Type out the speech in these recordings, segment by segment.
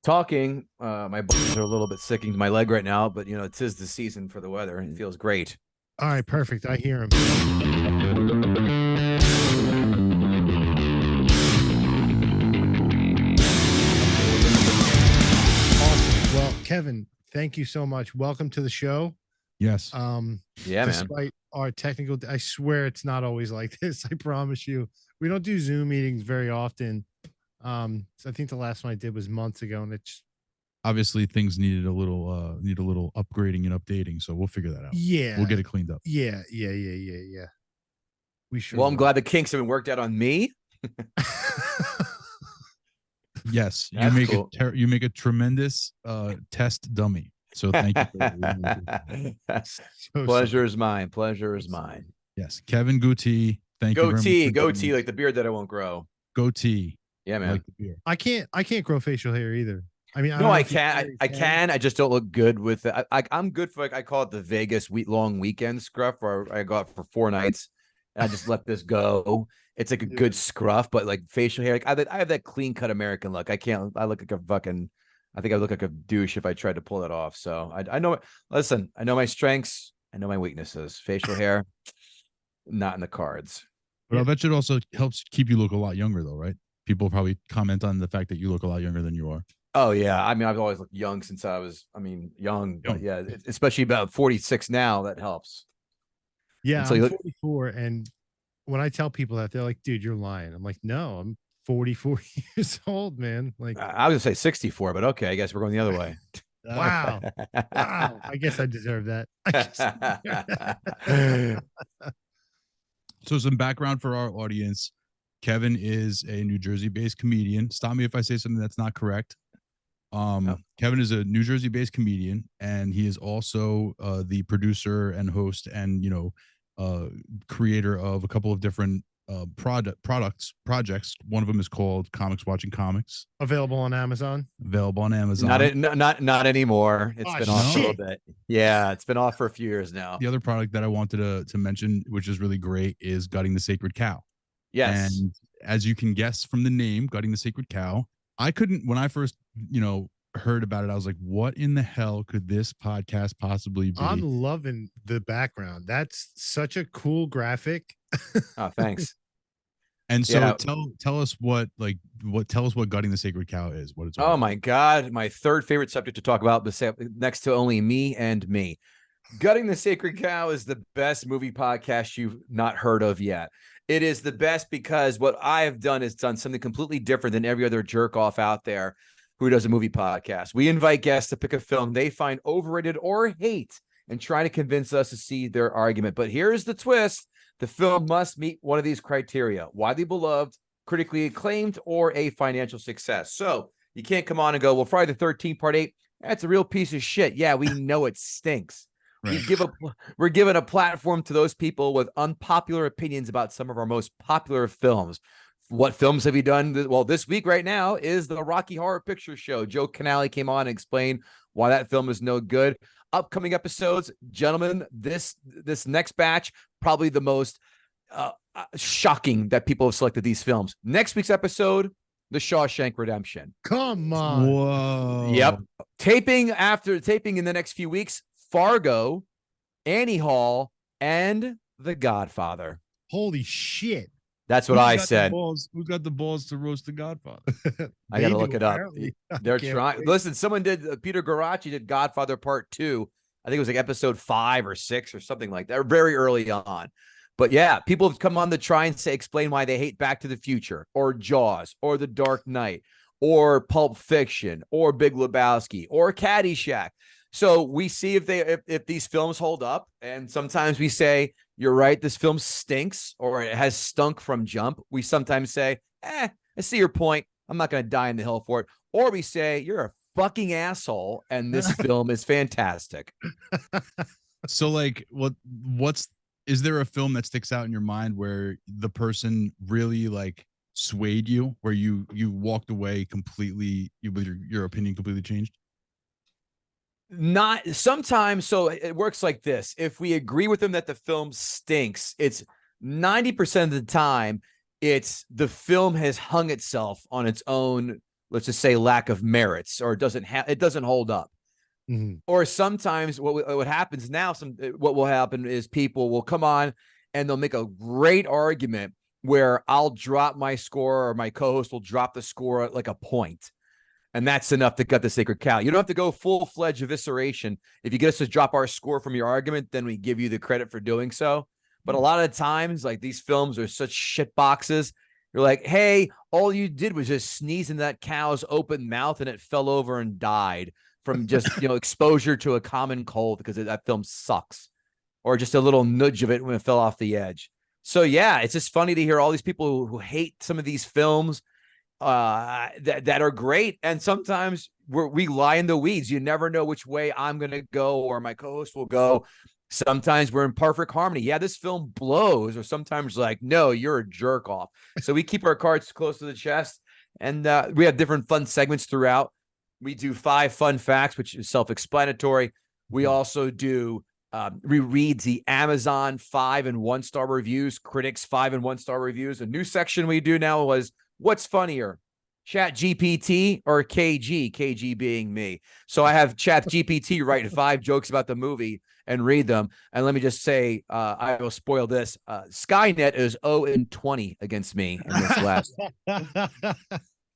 Talking. My bones are a little bit sicking to my leg right now, but it is the season for the weather and it feels great. All right, perfect. I hear him. Awesome. Well, Kevin, thank you so much. Welcome to the show. Yes. Yeah, man. Despite our technical, I swear it's not always like this. I promise you. We don't do Zoom meetings very often. So I think the last one I did was months ago, and it's Obviously things needed a little upgrading and updating, so we'll figure that out. yeah, We'll get it cleaned up. yeah. We sure. Well, I'm glad the kinks have been worked out on me. Yes, you That's make cool. you make a tremendous test dummy. So thank you. Pleasure is mine. Pleasure is mine. Yes, Kevin Gootee. Thank you very much. Goatee, like the beard that I won't grow. Goatee. Yeah, man. Like the beard. I can't grow facial hair either. I mean, No, I can. I can. I just don't look good with it. I'm good for I call it the Vegas long weekend scruff, where I go out for 4 nights and I just let this go. It's like a good scruff, but like facial hair, like I have that clean cut American look. I can't. I look like a fucking. I think I look like a douche if I tried to pull that off. So I know. Listen, I know my strengths. I know my weaknesses. Facial hair, not in the cards. But I bet you it also helps keep you look a lot younger, though, right? People probably comment on the fact that you look a lot younger than you are. Oh yeah, I mean I've always looked young since I was. Young. But yeah, especially about 46 now. That helps. Yeah, I'm 44, and when I tell people that, they're like, "Dude, you're lying." I'm like, "No, I'm 44 years old, man." Like, I was gonna say 64, but okay, I guess we're going the other way. Wow. I guess I deserve that. So some background for our audience. Kevin is a New Jersey-based comedian. Stop me if I say something that's not correct. Kevin is a New Jersey-based comedian, and he is also the producer and host and creator of a couple of different projects. One of them is called Comics Watching Comics. Available on Amazon. Not anymore. It's been off for a little bit. Yeah, it's been off for a few years now. The other product that I wanted to mention, which is really great, is Gutting the Sacred Cow. Yes. And as you can guess from the name, Gutting the Sacred Cow, I couldn't, when I first, heard about it, I was like, what in the hell could this podcast possibly be? I'm loving the background. That's such a cool graphic. Oh, thanks. And so tell us what Gutting the Sacred Cow is. What it's all about. My God, my third favorite subject to talk about, next to only me and me. Gutting the Sacred Cow is the best movie podcast you've not heard of yet. It is the best because what I have done is done something completely different than every other jerk off out there who does a movie podcast. We invite guests to pick a film they find overrated or hate and try to convince us to see their argument. But here's the twist. The film must meet one of these criteria: widely beloved, critically acclaimed, or a financial success. So you can't come on and go, well, Friday the 13th, part 8, that's a real piece of shit. Yeah, we know it stinks. Right. We're giving a platform to those people with unpopular opinions about some of our most popular films. What films have you done? Well, this week right now is the Rocky Horror Picture Show. Joe Canale came on and explained why that film is no good. Upcoming episodes, gentlemen, this next batch, probably the most shocking that people have selected these films. Next week's episode, The Shawshank Redemption. Come on. Whoa. Yep. Taping in the next few weeks, Fargo, Annie Hall, and The Godfather. Holy shit. That's what I said. Who got the balls to roast The Godfather? I got to look it up. They're trying. Listen, someone did, Peter Garacci did Godfather Part 2. I think it was like episode 5 or 6 or something like that, very early on. But yeah, people have come on to try and explain why they hate Back to the Future or Jaws or The Dark Knight or Pulp Fiction or Big Lebowski or Caddyshack. So we see if these films hold up, and sometimes we say, you're right, this film stinks, or it has stunk from jump. We sometimes say, I see your point. I'm not going to die in the hill for it. Or we say, you're a fucking asshole, and this film is fantastic. So like, is there a film that sticks out in your mind where the person really like swayed you, where you walked away completely, your opinion completely changed? Not sometimes. So it works like this. If we agree with them that the film stinks, it's 90% of the time, it's the film has hung itself on its own let's just say lack of merits, or it doesn't hold up. Mhm. Or sometimes what happens now, what will happen is people will come on and they'll make a great argument where I'll drop my score, or my co-host will drop the score at like a point. And that's enough to cut the sacred cow. You don't have to go full-fledged evisceration. If you get us to drop our score from your argument, then we give you the credit for doing so. But a lot of times, like, these films are such shit boxes. You're like, hey, all you did was just sneeze in that cow's open mouth and it fell over and died from just, exposure to a common cold, because that film sucks. Or just a little nudge of it when it fell off the edge. So yeah, it's just funny to hear all these people who hate some of these films that are great, and sometimes we lie in the weeds. You never know which way I'm gonna go or my co-host will go. Sometimes we're in perfect harmony. Yeah, this film blows, or sometimes like, no, you're a jerk off. So we keep our cards close to the chest, and we have different fun segments throughout. We do 5 fun facts, which is self-explanatory. We also do reread the Amazon 5 and 1-star reviews, critics 5 and 1-star reviews. A new section we do now was, what's funnier, Chat GPT or KG? KG being me. So I have Chat GPT write 5 jokes about the movie and read them. And let me just say, I will spoil this. Skynet is 0-20 against me in this last.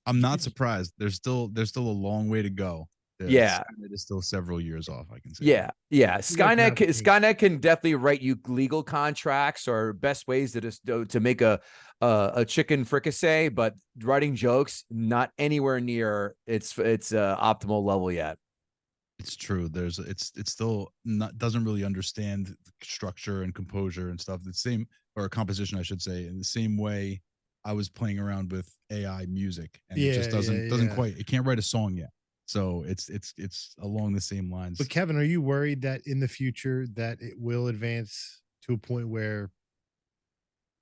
I'm not surprised. There's still a long way to go. Yeah, Skynet is still several years off, I can say. Yeah. Skynet can definitely write you legal contracts or best ways to make a chicken fricassee, but writing jokes, not anywhere near its optimal level yet. It's true. It's still doesn't really understand structure and composure and stuff. The same, or composition, I should say, in the same way I was playing around with AI music, and it just doesn't quite. It can't write a song yet. So it's along the same lines. But Kevin, are you worried that in the future that it will advance to a point where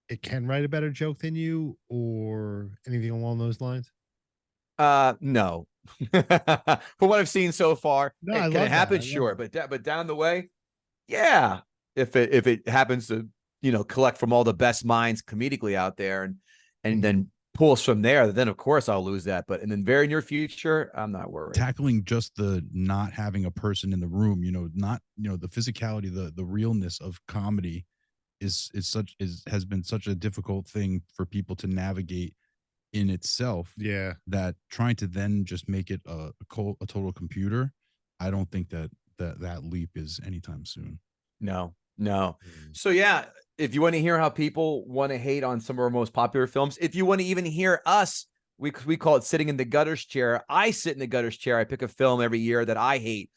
it can write a better joke than you, or anything along those lines? No. From what I've seen so far, No, I can love it happen? that. Sure, but down the way, yeah. If it happens to collect from all the best minds comedically out there, and then pulls from there, then of course I'll lose that. But in the very near future, I'm not worried. Tackling just the not having a person in the room, not the physicality, the realness of comedy has been such a difficult thing for people to navigate in itself. Yeah, that trying to then just make it a total computer, I don't think that leap is anytime soon. No. So yeah, if you want to hear how people want to hate on some of our most popular films, if you want to even hear us, we call it sitting in the gutters chair. I sit in the gutters chair. I pick a film every year that I hate,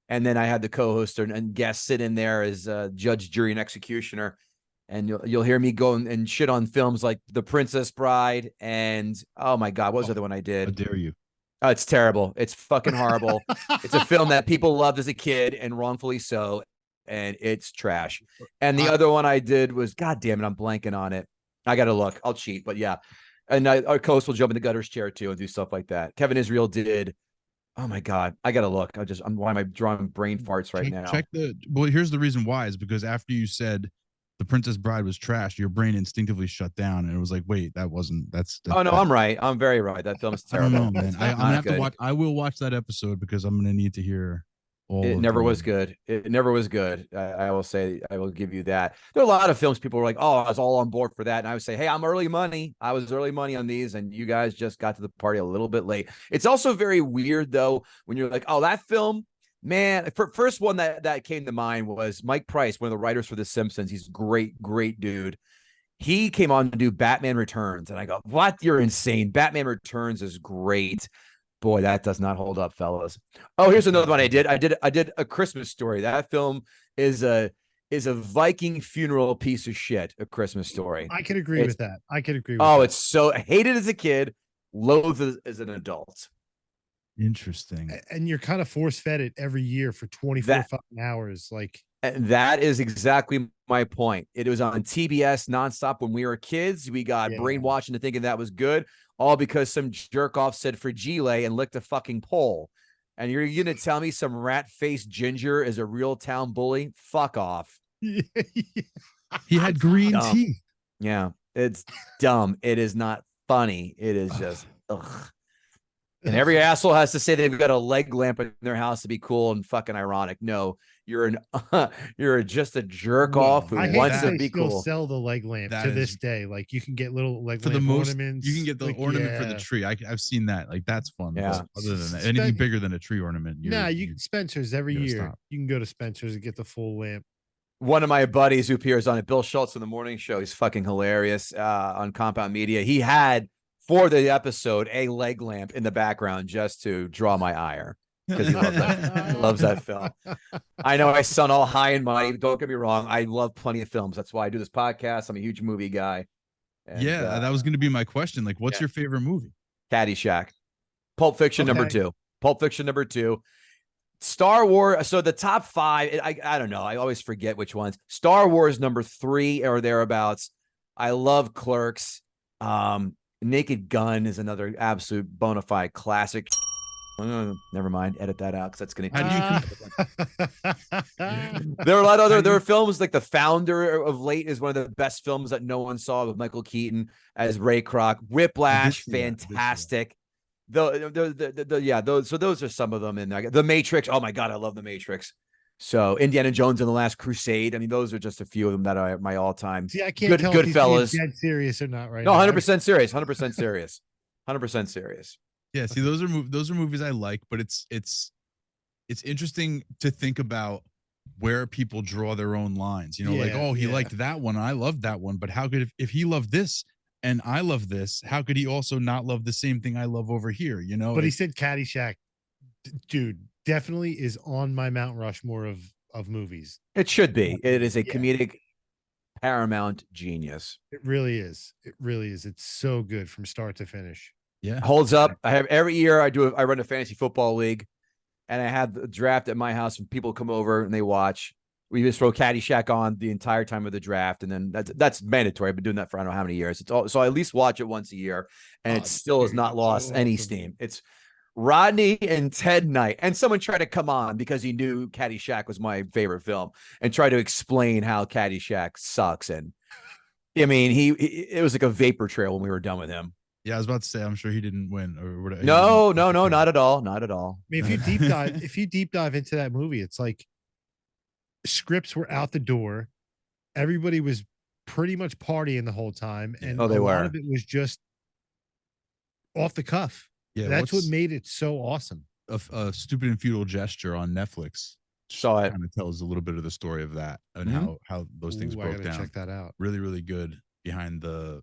and then I had the co-host and guest sit in there as judge, jury, and executioner. And you'll hear me go and shit on films like The Princess Bride and, oh my God, what was the other one I did? How dare you? Oh, it's terrible. It's fucking horrible. It's a film that people loved as a kid, and wrongfully so, and it's trash. And the other one I did was, God damn it, I'm blanking on it. I got to look. I'll cheat, but yeah. And our host will jump in the gutters chair too and do stuff like that. Kevin Israel did. Oh my God, I got to look. Why am I drawing brain farts right now? Well, here's the reason why, is because after you said The Princess Bride was trash, your brain instinctively shut down, and it was like, wait, that's oh no, I'm right. I'm very right. That film's terrible. I don't know, man. I'm gonna have to watch. I will watch that episode because I'm gonna need to hear all. It never was good. It never was good. I will say, I will give you that. There are a lot of films people are like, oh, I was all on board for that, and I would say, hey, I'm early money. I was early money on these, and you guys just got to the party a little bit late. It's also very weird though when you're like, oh, that film. Man, first one that came to mind was Mike Price, one of the writers for The Simpsons. He's a great dude. He came on to do Batman Returns, and I go, what? You're insane. Batman Returns is great. Boy, that does not hold up, fellas. Oh, here's another one I did. I did A Christmas Story. That film is a Viking funeral piece of shit, A Christmas Story. I can agree with that. It's so, I hated as a kid, loathed as an adult. Interesting. And you're kind of force fed it every year for 24 fucking hours. Like, and that is exactly my point. It was on TBS nonstop when we were kids. We got brainwashed into thinking that was good, all because some jerk off said fragile and licked a fucking pole. And you're going to tell me some rat-faced ginger is a real town bully? Fuck off. He had green teeth. Yeah, it's dumb. It is not funny. It is just, ugh. And every asshole has to say they've got a leg lamp in their house to be cool and fucking ironic. No, you're you're just a jerk off who I hate wants that to they be still cool. sell the leg lamp That to is- this day. Like you can get little leg For the lamp most, ornaments. you can get the like, ornament for the yeah. tree. I've seen that. Like that's fun. Yeah. But other than that, anything bigger than a tree ornament. Nah, Spencer's every gotta year. stop. You can go to Spencer's and get the full lamp. One of my buddies who appears on it, Bill Schultz in the morning show, he's fucking hilarious on Compound Media. He had for the episode a leg lamp in the background just to draw my ire because he loves that. He loves that film. I know I sound all high and mighty. Don't get me wrong. I love plenty of films. That's why I do this podcast. I'm a huge movie guy. And, yeah, that was going to be my question. Like, what's your favorite movie? Caddyshack. Pulp Fiction number 2. Pulp Fiction number 2. Star Wars. So the top 5, I don't know. I always forget which ones. Star Wars number 3 or thereabouts. I love Clerks. Naked Gun is another absolute bona fide classic. Never mind. Edit that out because that's going to. There are a lot of other. There are films like The Founder of late is one of the best films that no one saw with Michael Keaton as Ray Kroc. Whiplash, fantastic. Those are some of them in there. The Matrix. Oh my God, I love The Matrix. So Indiana Jones and the Last Crusade. I mean, those are just a few of them that are my all-time. See, I can't tell if he's being dead serious or not right no, now. 100% serious. 100% serious. 100% serious. Yeah, see, those are movies I like, but it's interesting to think about where people draw their own lines. You know, like, oh, he liked that one, I loved that one, but how could if he loved this and I love this, how could he also not love the same thing I love over here? You know, but he said Caddyshack, dude, definitely is on my Mount Rushmore of movies. It should be. It is a comedic Paramount genius. It really is. It really is. It's so good from start to finish. Yeah, holds up. I have every year I run a fantasy football league, and I have the draft at my house when people come over and they watch. We just throw Caddyshack on the entire time of the draft, and then that's mandatory. I've been doing that for I don't know how many years. So I at least watch it once a year, and it still has not lost any steam. It's Rodney and Ted night, and someone tried to come on because he knew Caddyshack was my favorite film and try to explain how Caddyshack sucks. And I mean, it was like a vapor trail when we were done with him. Yeah, I was about to say, I'm sure he didn't win or whatever. No, not at all. Not at all. I mean, if you deep dive into that movie, it's like scripts were out the door. Everybody was pretty much partying the whole time. And a lot of it was just off the cuff. Yeah, that's what made it so awesome. A Stupid and Futile Gesture on Netflix. Saw it. Kind of tells a little bit of the story of that and how those things broke down. Check that out. Really, really good behind the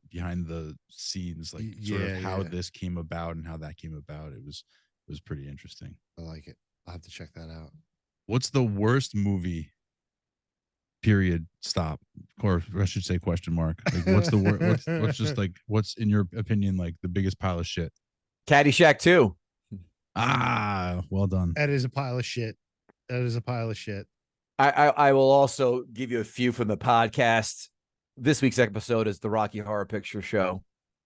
scenes, like sort of how this came about and how that came about. It was pretty interesting. I like it. I'll have to check that out. What's the worst movie? Period. Stop. Or I should say question mark. Like, what's the worst? What's just like what's in your opinion like the biggest pile of shit? Caddyshack 2. Ah, well done. That is a pile of shit. That is a pile of shit. I will also give you a few from the podcast. This week's episode is the Rocky Horror Picture Show.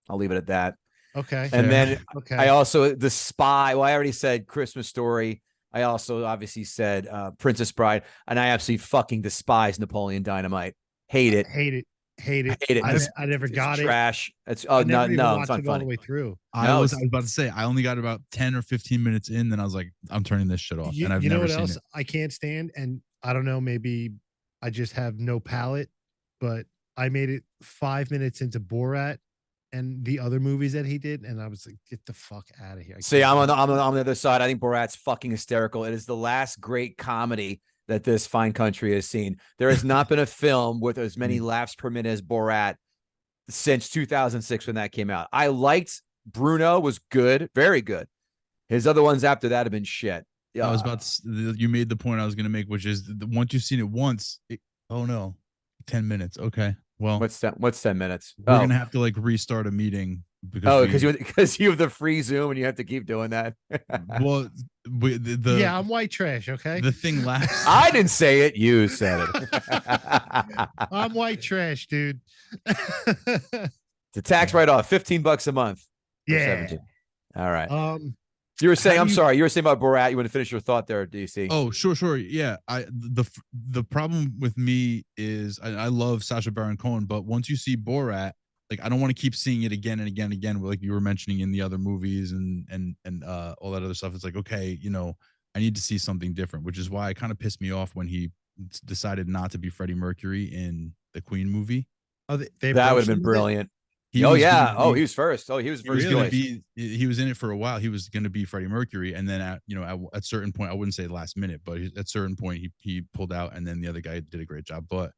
I'll leave it at that. Okay. And then I also The Spy. Well, I already said Christmas Story. I also obviously said Princess Bride, and I absolutely fucking despise Napoleon Dynamite. Hate it. I never got it. Trash. It's no, it's not funny. all the way through. I was about to say I only got about 10 or 15 minutes in, then I was like, I'm turning this shit off. And I've never seen it. I can't stand, and I don't know, maybe I just have no palate, but I made it 5 minutes into Borat and the other movies that he did, and I was like, get the fuck out of here. See, I'm on the other side. I think Borat's fucking hysterical. It is the last great comedy that this fine country has seen. There has not been a film with as many laughs per minute as Borat since 2006 when that came out. I liked Bruno, was good, very good. His other ones after that have been shit. Yeah, I was about to, you made the point I was going to make, which is once you've seen it once, 10 minutes. Okay. Well, what's 10 minutes? We're going to have to like restart a meeting because you have the free Zoom and you have to keep doing that. Well, I'm white trash. Okay. The thing laughs. I didn't say it. You said it. I'm white trash, dude. It's a tax write-off, $15 a month. Yeah. All right. You were saying, sorry, you were saying about Borat. You want to finish your thought there, DC? Oh, sure. Yeah. The problem with me is I love Sacha Baron Cohen, but once you see Borat, like I don't want to keep seeing it again and again and again, like you were mentioning in the other movies and all that other stuff. It's like, okay, you know, I need to see something different, which is why it kind of pissed me off when he decided not to be Freddie Mercury in the Queen movie. Oh, that would have been brilliant. He was first. Oh, he was first choice. He was in it for a while. He was going to be Freddie Mercury, and then at certain point, I wouldn't say last minute, but at certain point he pulled out, and then the other guy did a great job. But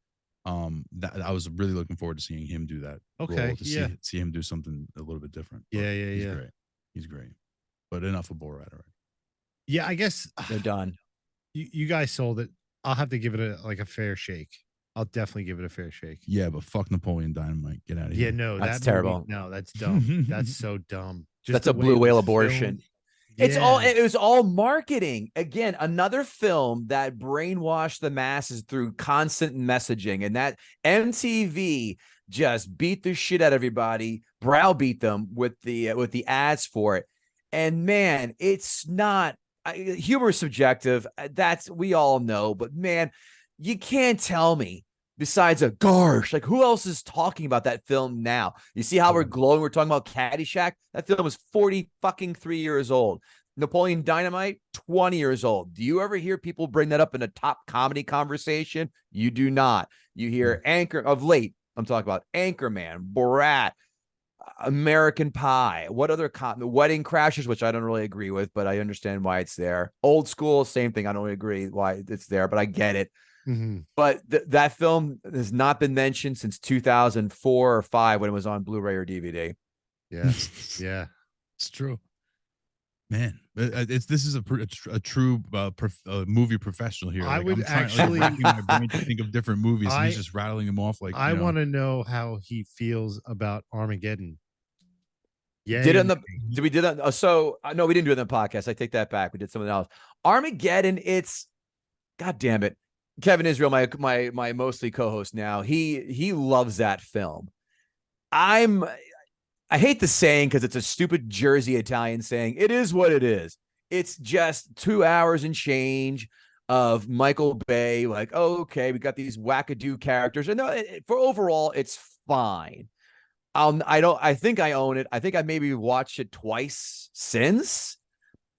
that I was really looking forward to seeing him do that. Okay, see him do something a little bit different. But he's great. But enough of Borat already. Yeah, I guess they're done. You guys sold it. I'll have to give it a fair shake. I'll definitely give it a fair shake. Yeah, but fuck Napoleon Dynamite. Get out of here. Yeah, no, that's terrible. No, that's dumb. That's so dumb. That's a blue whale abortion. It was all marketing. Again, another film that brainwashed the masses through constant messaging, and that MTV just beat the shit out of everybody, browbeat them with the ads for it. And man, it's not humor is subjective. That's we all know, but man, you can't tell me besides a gosh, like who else is talking about that film now? You see how we're glowing? We're talking about Caddyshack. That film was 3 years old. Napoleon Dynamite, 20 years old. Do you ever hear people bring that up in a top comedy conversation? You do not. You hear of late. I'm talking about Anchorman, Borat, American Pie. What other Wedding Crashers, which I don't really agree with, but I understand why it's there. Old School, same thing. I don't really agree why it's there, but I get it. Mm-hmm. But that film has not been mentioned since 2004 or 5 when it was on Blu-ray or DVD. Yeah, yeah, it's true, man. This is a true movie professional here. I would I'm actually my brain to think of different movies. And he's just rattling them off like. I want to know how he feels about Armageddon. Yeah, we did that? So no, we didn't do it in the podcast. I take that back. We did something else. Armageddon. It's God damn it. Kevin Israel, my mostly co-host now, he loves that film. I hate the saying because it's a stupid Jersey Italian saying. It is what it is. It's just 2 hours and change of Michael Bay. Like, oh, okay, we got these wackadoo characters, and for overall, it's fine. I think I own it. I think I maybe watched it twice since.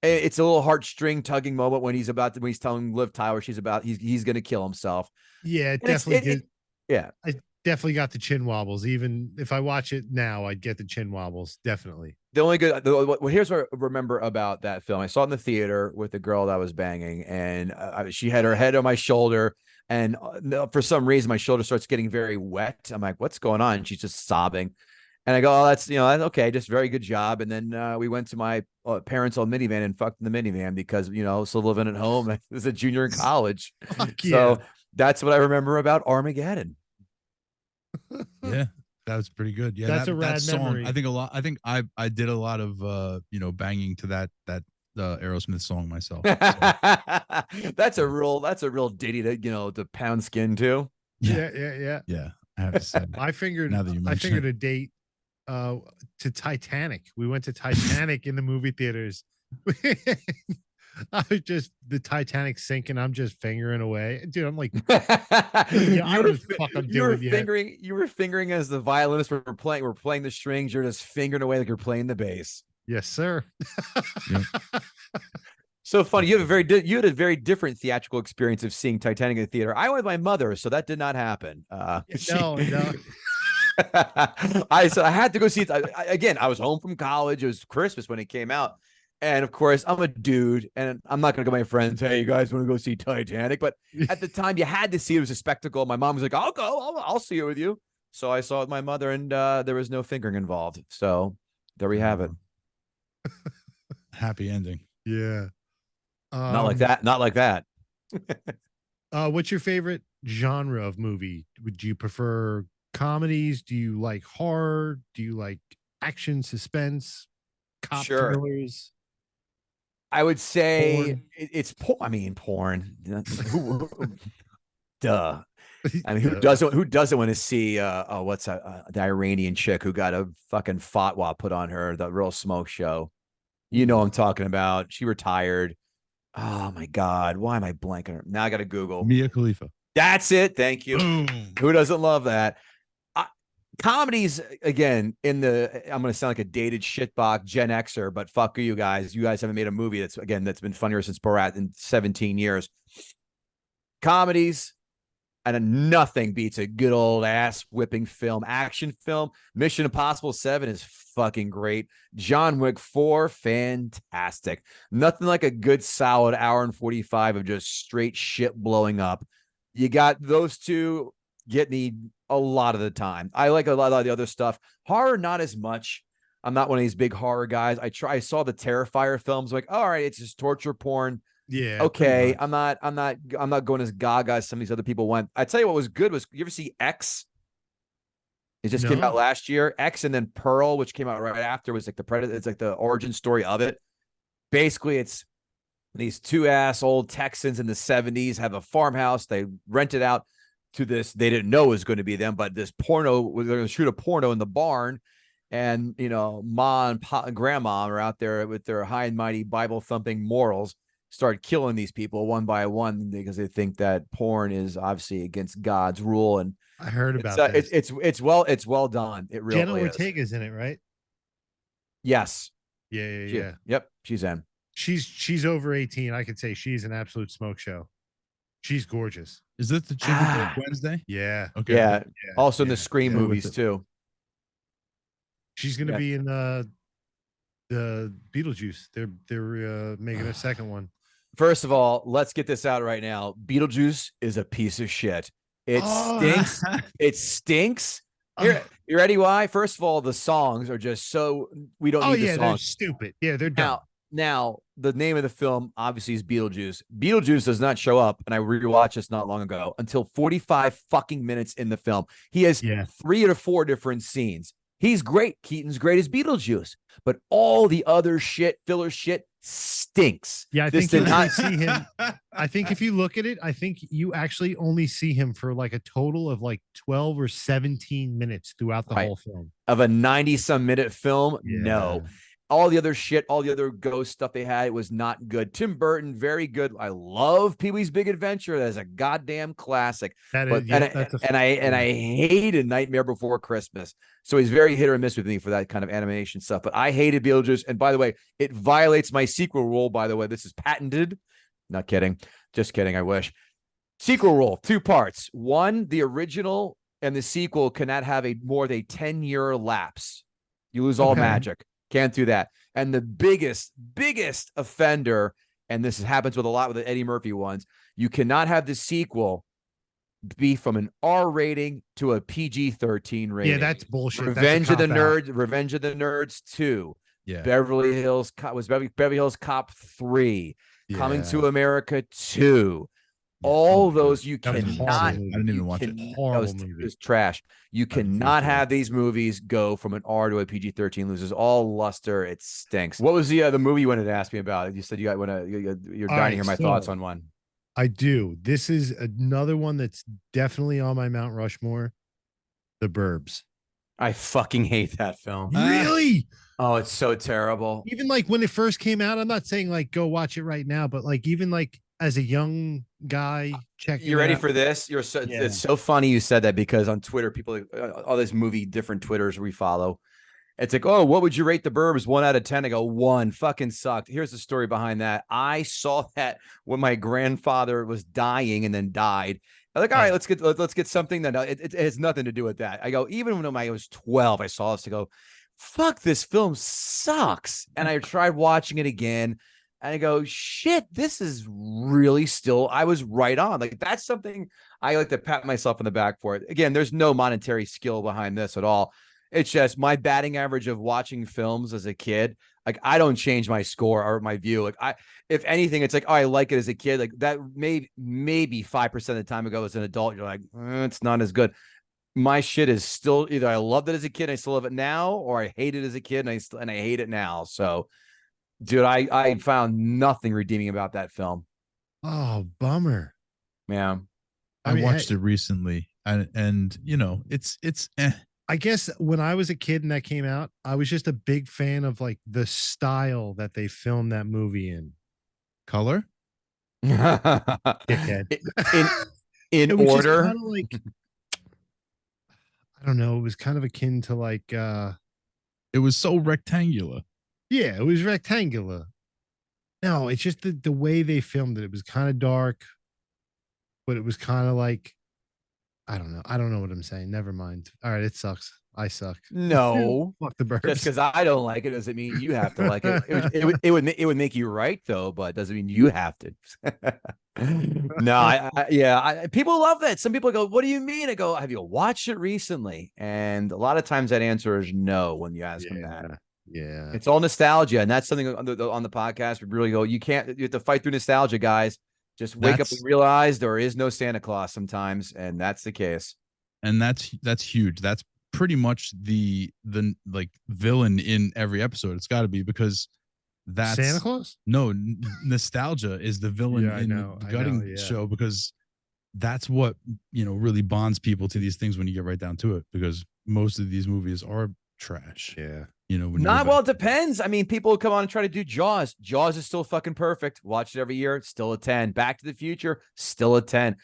It's a little heartstring tugging moment when he's telling Liv Tyler he's going to kill himself. Yeah, and definitely. Yeah, I definitely got the chin wobbles. Even if I watch it now, I'd get the chin wobbles. Definitely. The only here's what I remember about that film. I saw it in the theater with the girl that I was banging, and she had her head on my shoulder, and for some reason my shoulder starts getting very wet. I'm like, what's going on? And she's just sobbing. And I go, oh, that's okay, just very good job. And then we went to my parents' old minivan and fucked in the minivan because still living at home. I was a junior in college, so that's what I remember about Armageddon. Yeah, that was pretty good. Yeah, that's a rad song. Memory. I think I did a lot of banging to that Aerosmith song myself. So. That's a real ditty to pound skin to. Yeah. I have to say, I figured a date to Titanic. We went to Titanic in the movie theaters. I was just the Titanic sinking. I'm just fingering away, dude. I'm like, you were fingering as the violinist were playing the strings. You're just fingering away like you're playing the bass. Yes, sir. So funny. You had a very different theatrical experience of seeing Titanic in the theater. I went with my mother, so that did not happen. No. I had to go see it. Again, I was home from college. It was Christmas when it came out. And of course, I'm a dude, and I'm not going to go to my friends, hey, you guys want to go see Titanic? But at the time, you had to see it. It was a spectacle. My mom was like, I'll go. I'll see it with you. So I saw it with my mother, and there was no fingering involved. So there we have it. Happy ending. Yeah. Not like that. Not like that. What's your favorite genre of movie? Would you prefer comedies? Do you like horror? Do you like action, suspense, cop thrillers? I would say it's porn. I mean, porn. Duh. I mean, who doesn't want to see the Iranian chick who got a fucking fatwa put on her, the Real Smoke Show? You know what I'm talking about. She retired. Oh my God. Why am I blanking? Now I got to Google Mia Khalifa. That's it. Thank you. Boom. Who doesn't love that? comedies again I'm going to sound like a dated shitbag Gen Xer, but fuck you guys. You guys haven't made a movie that's been funnier since Borat in 17 years. Comedies, and nothing beats a good old ass whipping film, action film. Mission Impossible 7 is fucking great. John Wick 4, fantastic. Nothing like a good solid hour and 45 of just straight shit blowing up. You got those two get me a lot of the time. I like a lot of the other stuff. Horror, not as much. I'm not one of these big horror guys. I saw the Terrifier films, like, all right, it's just torture porn. Yeah. Okay. I'm not going as gaga as some of these other people went. I tell you what was good was, you ever see X? It just came out last year. X, and then Pearl, which came out right after, was like the Predator. It's like the origin story of it. Basically, it's these two ass old Texans in the 70s have a farmhouse. They rent it out to this. They didn't know it was going to be them, but this porno, they're going to shoot a porno in the barn. And, you know, Ma and Pa and Grandma are out there with their high and mighty Bible thumping morals, start killing these people one by one because they think that porn is obviously against God's rule. And I heard about this. It's well done. It really Jenna is. Ortega's in it, right? Yes. Yeah. Yep. She's in. She's over 18. I could say she's an absolute smoke show. She's gorgeous. Is that the chick Wednesday? Yeah. Okay. Yeah. Also in the Scream movies too. She's going to be in the Beetlejuice. They're making a second one. First of all, let's get this out right now. Beetlejuice is a piece of shit. It stinks. It stinks. Here, you ready? Why? First of all, the songs are just so we don't need the songs. They're stupid. Yeah, they're dumb. Now, the name of the film obviously is Beetlejuice. Beetlejuice does not show up, and I rewatched this not long ago, until 45 fucking minutes in the film. He has 3 or 4 different scenes. He's great. Keaton's great as Beetlejuice, but all the other shit, filler shit, stinks. Yeah, I think you only see him. I think if you look at it, I think you actually only see him for like a total of like 12 or 17 minutes throughout the whole film. Of a 90-some minute film, Yeah. no. All the other shit, all the other ghost stuff they had was not good. Tim Burton, very good. I love Pee-wee's Big Adventure. That is a goddamn classic. And I hated Nightmare Before Christmas. So he's very hit or miss with me for that kind of animation stuff. But I hated Beetlejuice. And by the way, it violates my sequel rule. By the way, this is patented. Not kidding. Just kidding. I wish. Sequel rule, 2 parts. 1, the original and the sequel cannot have more than a 10-year lapse. You lose all magic. Can't do that. And the biggest offender, and this happens with a lot with the Eddie Murphy ones, you cannot have the sequel be from an R rating to a PG-13 rating. Yeah, that's bullshit. Revenge of the Nerds 2. Yeah. Beverly Hills Cop 3. Yeah. Coming to America 2. All those you cannot. I didn't even watch it. It's trash. You cannot have these movies go from an R to a PG-13. Loses all luster. It stinks. What was the movie you wanted to ask me about? You said you're dying to hear my thoughts on one. I do. This is another one that's definitely on my Mount Rushmore. The Burbs. I fucking hate that film. Really? Oh, it's so terrible. Even like when it first came out, I'm not saying like go watch it right now, but like even like as a young guy, check. You ready for this? It's so funny you said that, because on Twitter, people, all this movie, different Twitters we follow. It's like, oh, what would you rate The Burbs? 1 out of 10. I go, 1. Fucking sucked. Here's the story behind that. I saw that when my grandfather was dying and then died. I'm like, all right, let's get something that it has nothing to do with that. I go, even when I was 12, I saw this. I go, fuck, this film sucks. And I tried watching it again. And I go, shit, this is really still, I was right on. Like, that's something I like to pat myself on the back for. Again, there's no monetary skill behind this at all. It's just my batting average of watching films as a kid. Like, I don't change my score or my view. Like, if anything, it's like, oh, I like it as a kid. Like, that maybe 5% of the time ago as an adult, you're like, it's not as good. My shit is still either I loved it as a kid and I still love it now, or I hate it as a kid and I hate it now. So, dude, I found nothing redeeming about that film. Oh, bummer. Yeah. I watched it recently and you know, it's I guess when I was a kid and that came out, I was just a big fan of like the style that they filmed that movie in. Color? Dickhead. in order. Like, I I don't know. It was kind of akin to like It was so rectangular. yeah, it was rectangular. No, it's just the way they filmed it. It was kind of dark, but it was kind of like I don't know. I don't know what I'm saying. Never mind. All right, it sucks. I suck. No, Fuck the just birds. because I don't like it doesn't mean you have to like it. It would make you right though, but it doesn't mean you have to. No, people love that. Some people go, "What do you mean?" I go, "Have you watched it recently?" And a lot of times that answer is no when you ask them that. Yeah. It's all nostalgia, and that's something on the podcast. We really go, you have to fight through nostalgia, guys. Just wake up and realize there is no Santa Claus sometimes, and that's the case. And that's huge. That's pretty much the like villain in every episode. It's got to be, because that's Santa Claus. No, nostalgia is the villain in the gutting show, because that's what really bonds people to these things when you get right down to it. Because most of these movies are trash. Yeah. Well, it depends. I mean, people come on and try to do Jaws. Jaws is still fucking perfect. Watch it every year. Still a 10. Back to the Future. Still a 10.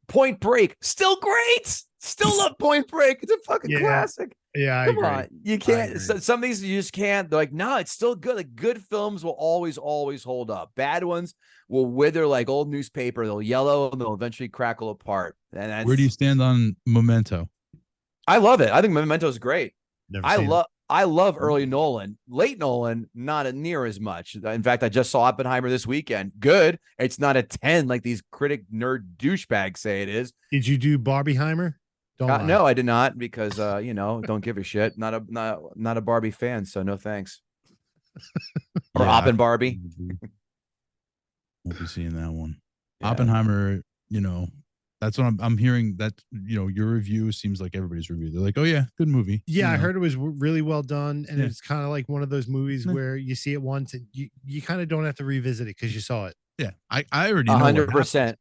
Point Break. Still great. Still love Point Break. It's a fucking classic. Yeah, Come on. You can't. Some of these you just can't. They're like, no, it's still good. Like, good films will always hold up. Bad ones will wither like old newspaper. They'll yellow and they'll eventually crackle apart. And where do you stand on Memento? I love it. I think Memento is great. I love it. early Nolan. Late Nolan, not near as much. In fact, I just saw Oppenheimer this weekend. Good. It's not a 10 like these critic nerd douchebags say it is. Did you do Barbieheimer? No, I did not, because don't give a shit. Not a Barbie fan, so no thanks. Or Oppen Barbie. Won't be seeing that one. Yeah. Oppenheimer, that's what I'm hearing. That your review seems like everybody's review. They're like, oh yeah, good movie. Yeah, I heard it was really well done, and it's kind of like one of those movies where you see it once and you kind of don't have to revisit it because you saw it. Yeah, I already know 100%.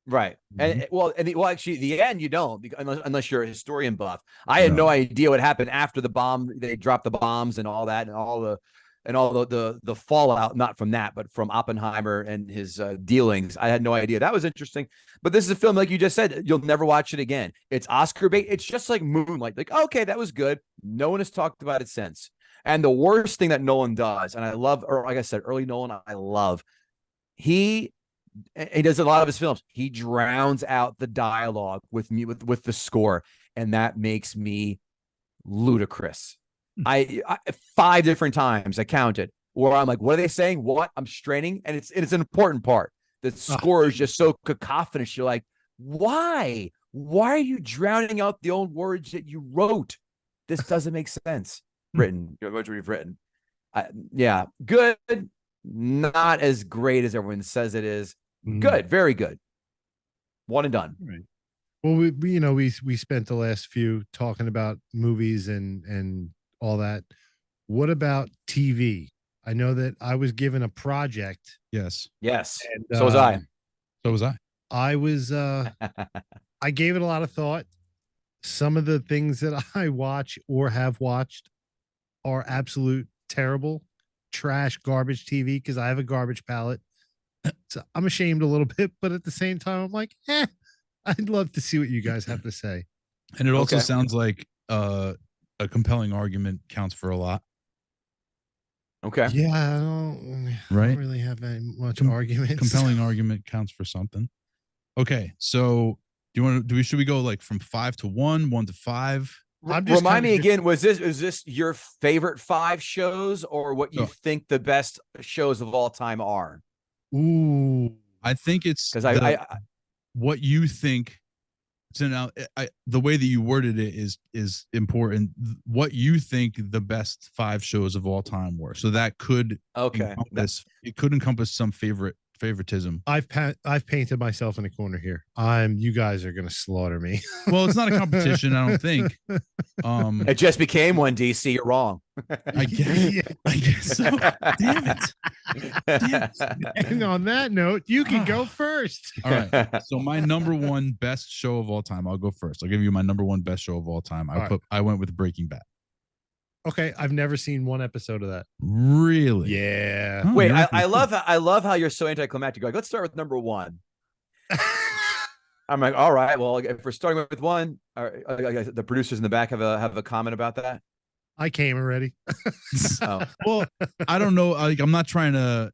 Right. Mm-hmm. And actually, the end you don't, unless you're a historian buff. I had no idea what happened after the bomb. They dropped the bombs and all that, and all the fallout, not from that, but from Oppenheimer and his dealings. I had no idea. That was interesting. But this is a film, like you just said, you'll never watch it again. It's Oscar bait. It's just like Moonlight. Like, okay, that was good. No one has talked about it since. And the worst thing that Nolan does, and I love, or like I said, early Nolan, I love, he does a lot of his films. He drowns out the dialogue with the score, and that makes me ludicrous. I 5 different times I counted where I'm like, what are they saying? What? I'm straining, and it's an important part. The score is just so cacophonous. You're like, why? Why are you drowning out the own words that you wrote? This doesn't make sense. What we've written. Yeah, good. Not as great as everyone says it is. Good, very good. One and done. Right. Well, we spent the last few talking about movies and all that. What about TV? I know that I was given a project. Yes. And, so was I. I was I gave it a lot of thought. Some of the things that I watch or have watched are absolute terrible, trash, garbage TV, because I have a garbage palette. So I'm ashamed a little bit, but at the same time, I'm like, I'd love to see what you guys have to say. And it also sounds like a compelling argument counts for a lot. Okay. Yeah, I don't really have any much arguments. Compelling argument counts for something. Okay, so should we go like from 5 to 1, 1 to 5? Remind me again, is this your favorite 5 shows, or what you think the best shows of all time are? Ooh, I think it's because what you think. So now, the way that you worded it is important. What you think the best 5 shows of all time were. So that could encompass some favoritism. I've painted myself in a corner here. You guys are gonna slaughter me. Well, it's not a competition, I don't think. It just became one. DC, you're wrong. I guess so. Damn it. And on that note, you can go first. All right. So my number 1 best show of all time. I'll go first. I'll give you my number 1 best show of all time. I went with Breaking Bad. Okay, I've never seen one episode of that. Really? Yeah. Oh, wait, I love how you're so anticlimactic. Like, let's start with number 1. I'm like, all right, well, if we're starting with one, the producers in the back have a comment about that. I came already. Oh. Well, I don't know. Like, I'm not trying to,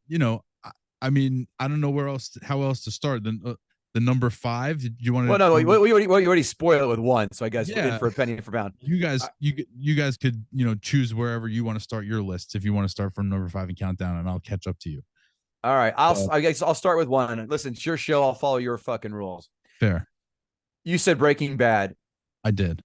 I mean, I don't know how else to start. The number 5. Did you want to? Well, no, we already spoiled it with one, so I guess yeah. for a penny for pound. You guys, you guys could choose wherever you want to start your list. If you want to start from number 5 and count down, and I'll catch up to you. All right, I guess I'll start with one. Listen, it's your show. I'll follow your fucking rules. Fair. You said Breaking Bad. I did.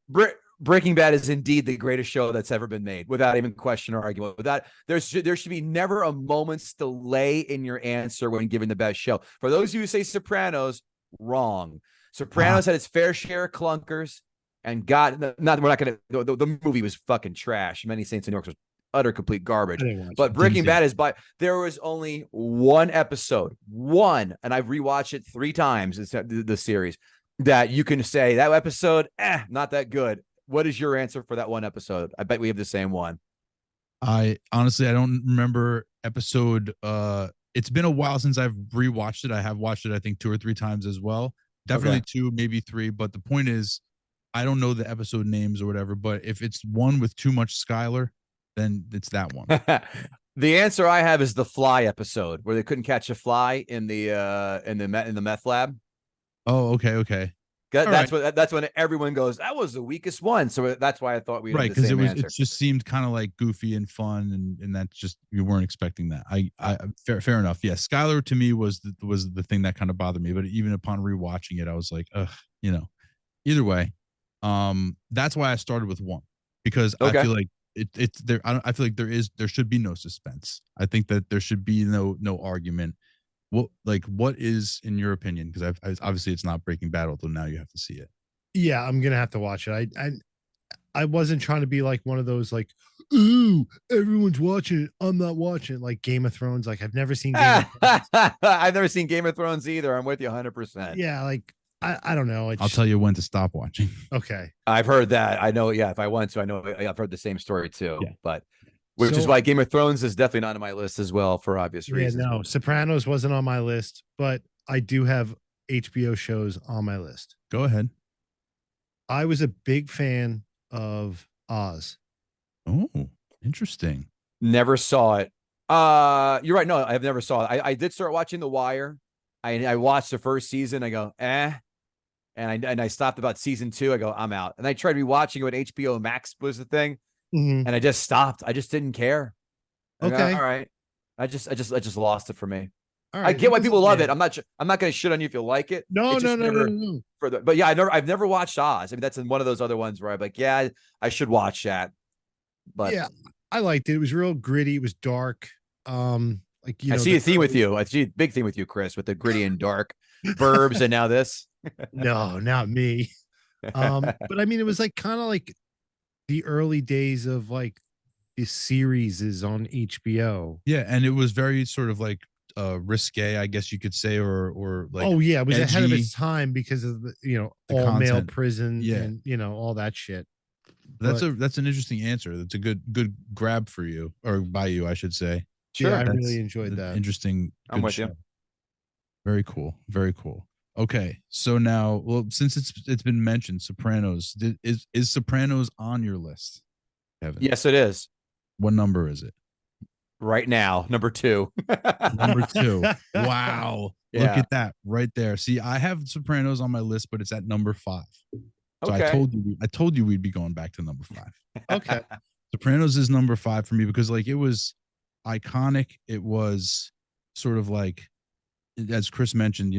Breaking Bad is indeed the greatest show that's ever been made, without even question or argument. Without there should be never a moment's delay in your answer when giving the best show. For those of you who say Sopranos, wrong. Sopranos had its fair share of clunkers, and we're not gonna. The movie was fucking trash. Many Saints in New York was utter complete garbage. But Breaking Bad is there was only one episode, and I've rewatched it 3 times. It's the series that you can say that episode, not that good. What is your answer for that one episode? I bet we have the same one. I honestly, I don't remember episode. It's been a while since I've rewatched it. I have watched it, I think 2 or 3 times as well. Definitely 2, maybe 3. But the point is, I don't know the episode names or whatever. But if it's one with too much Skylar, then it's that one. The answer I have is the Fly episode where they couldn't catch a fly in the meth lab. Oh, okay. That's when everyone goes, that was the weakest one. So that's why I thought we'd have the same answer. It just seemed kind of like goofy and fun, and that's just, you weren't expecting that. Fair enough. Yeah, Skylar to me was the thing that kind of bothered me. But even upon rewatching it, I was like, either way, that's why I started with 1, because I feel like it's there. I feel like there should be no suspense. I think that there should be no argument. What is, in your opinion? Because obviously it's not Breaking Bad, although now you have to see it. Yeah, I'm gonna have to watch it. I wasn't trying to be like one of those like, ooh, everyone's watching it, I'm not watching it, like Game of Thrones. Like I've never seen Game of Thrones. I've never seen Game of Thrones either. I'm with you 100%. Yeah, like I don't know. I'll tell you when to stop watching. Okay. I've heard that. I know. Yeah, if I want to, I know. I've heard the same story too. Yeah. But which is why Game of Thrones is definitely not on my list as well, for obvious reasons. Yeah, no, Sopranos wasn't on my list, but I do have HBO shows on my list. Go ahead. I was a big fan of Oz. Oh, interesting. Never saw it. You're right. No, I've never saw it. I did start watching The Wire. I watched the first season. I go, and I stopped about season 2. I go, I'm out. And I tried rewatching it when HBO Max was the thing. And I just stopped. I just didn't care. Okay. All right. I just lost it for me. All right. I get why people love it. I'm not going to shit on you if you like it. No. But yeah, I've never watched Oz. I mean, that's one of those other ones where I'm like, yeah, I should watch that. But yeah, I liked it. It was real gritty. It was dark. I see a theme with you. I see a big theme with you, Kris, with the gritty and dark verbs, and now this. No, not me. But I mean, it was like kind of like the early days of like the series is on HBO. Yeah, and it was very sort of like risque, I guess you could say, or like, oh yeah, it was ahead of its time because of the all male prison and all that shit. That's an interesting answer. That's a good grab for you, or by you, I should say. Sure, yeah, I really enjoyed that. Interesting. I'm with you. Very cool. Very cool. Okay, so now, well, since it's been mentioned, Sopranos, is Sopranos on your list, Kevin? Yes, it is. What number is it? Right now, number 2. Number 2. Wow. Yeah. Look at that right there. See, I have Sopranos on my list, but it's at number 5. So okay. I told you we'd be going back to number 5. Okay. Sopranos is number 5 for me because like it was iconic. It was sort of like, as Kris mentioned,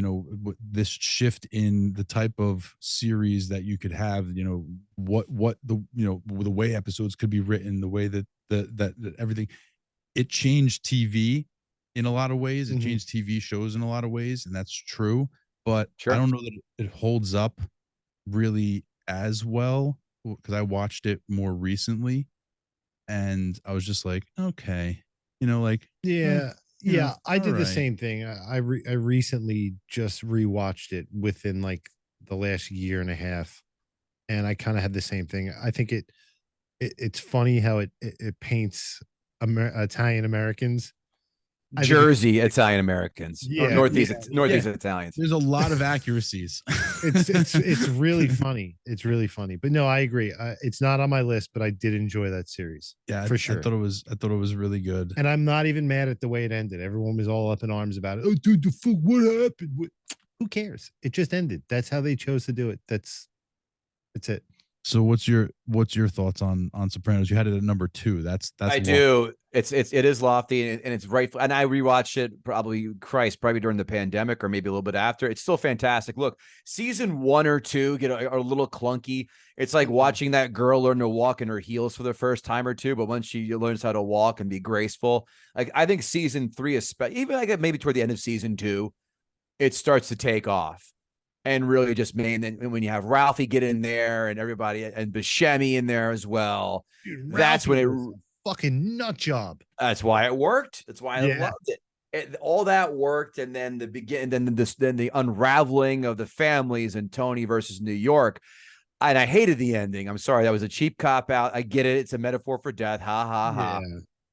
this shift in the type of series that you could have, what the way episodes could be written, the way that that everything, it changed TV in a lot of ways. It changed TV shows in a lot of ways, and that's true. But I don't know that it holds up really as well because I watched it more recently, and I was just like, okay, Yeah, I did the same thing. I recently just rewatched it within like the last year and a half, and I kind of had the same thing. I think it's funny how it paints Italian Americans Jersey Italian Americans, or Northeast Italians. There's a lot of accuracies. It's really funny. It's really funny. But no, I agree. It's not on my list, but I did enjoy that series. Yeah, for sure. I thought it was really good. And I'm not even mad at the way it ended. Everyone was all up in arms about it. Oh, dude, the fuck, what happened? Who cares? It just ended. That's how they chose to do it. That's it. So what's your thoughts on Sopranos? You had it at number 2. That's I do. It is lofty, and it's rightful. And I rewatched it probably during the pandemic or maybe a little bit after. It's still fantastic. Look, season 1 or 2 are a little clunky. It's like watching that girl learn to walk in her heels for the first time or two, but once she learns how to walk and be graceful, like I think season 3 is even like maybe toward the end of season 2, it starts to take off. And really just and when you have Ralphie get in there and everybody and Buscemi in there as well, dude, that's when it fucking nut job. That's why it worked. That's why I loved it. All that worked, and then the unraveling of the families and Tony versus New York. And I hated the ending. I'm sorry, that was a cheap cop out. I get it. It's a metaphor for death. Ha ha ha.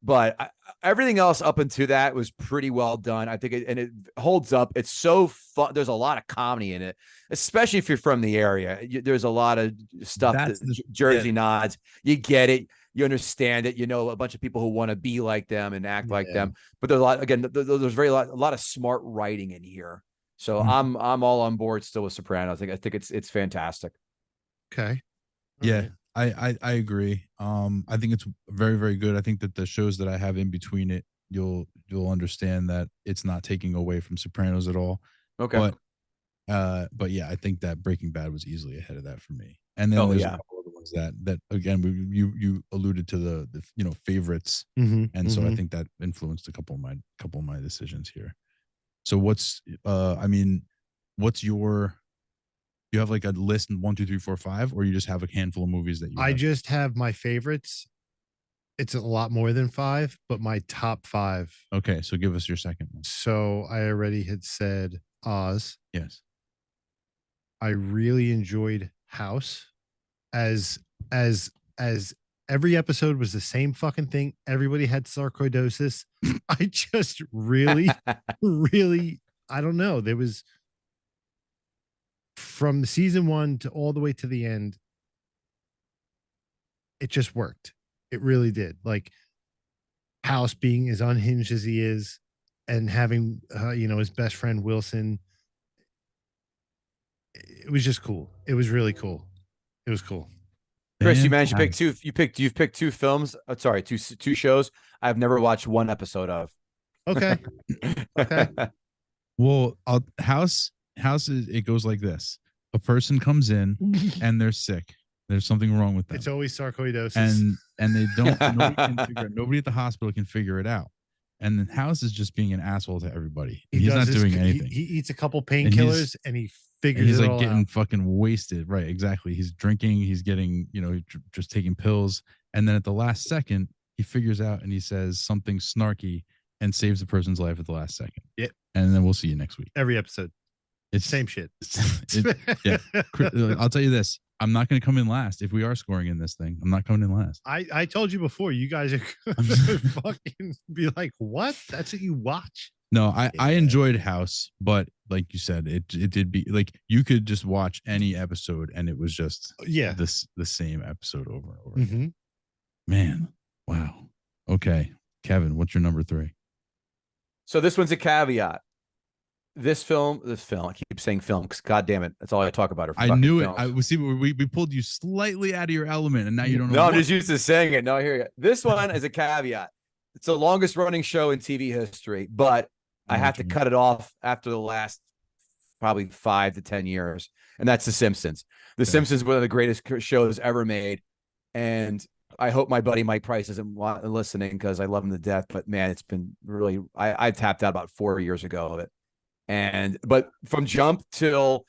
But everything else up until that was pretty well done. I think it holds up. It's so fun. There's a lot of comedy in it, especially if you're from the area. There's a lot of stuff Jersey nods. You get it. You understand it. You know a bunch of people who want to be like them and act like them. But there's a lot. Again, there's a lot of smart writing in here. So I'm all on board still with Sopranos. I think it's fantastic. Okay. Yeah. Right. I agree. I think it's very, very good. I think that the shows that I have in between it, you'll understand that it's not taking away from Sopranos at all. Okay. But yeah, I think that Breaking Bad was easily ahead of that for me. And then there's a couple other ones that again you alluded to the favorites, and so I think that influenced a couple of my decisions here. So what's your you have like a list in 1, 2, 3, 4, 5, or you just have a handful of movies that you I just have my favorites. It's a lot more than 5, but my top 5. Okay, so give us your second one. So I already had said Oz. Yes. I really enjoyed House as every episode was the same fucking thing. Everybody had sarcoidosis. I just really I don't know. There was from season 1 to all the way to the end, it just worked. It really did. Like House being as unhinged as he is and having, his best friend Wilson. It was just cool. It was really cool. It was cool. Kris, you managed to pick 2. You've picked 2 films. Sorry, two shows I've never watched one episode of. Okay. Okay. Well, House is, it goes like this. A person comes in and they're sick. There's something wrong with them. It's always sarcoidosis. And they don't nobody at the hospital can figure it out. And the House is just being an asshole to everybody. He's not doing anything. He eats a couple painkillers and he figures he's it like all getting out. fucking wasted. Right, exactly. He's drinking, he's getting, just taking pills. And then at the last second, he figures out and he says something snarky and saves the person's life at the last second. Yep. And then we'll see you next week. Every episode. It's same shit. Yeah. I'll tell you this. I'm not going to come in last. If we are scoring in this thing, I'm not coming in last. I told you before, you guys are gonna fucking be like, what? That's what you watch? No, I enjoyed House, but like you said, it did be like you could just watch any episode and it was just the same episode over and over. Mm-hmm. Man, wow. Okay, Kevin, what's your number 3? So this one's a caveat. This film, I keep saying film because God damn it, that's all I talk about. I knew it. We pulled you slightly out of your element, and now you don't know. No, I'm just used to saying it. No, I hear you. This one is a caveat. It's the longest running show in TV history, but I have to cut it off after the last probably 5 to 10 years, and that's The Simpsons. The Simpsons, one of the greatest shows ever made, and I hope my buddy Mike Price isn't listening because I love him to death. But man, it's been really. I tapped out about 4 years ago of it. But from jump till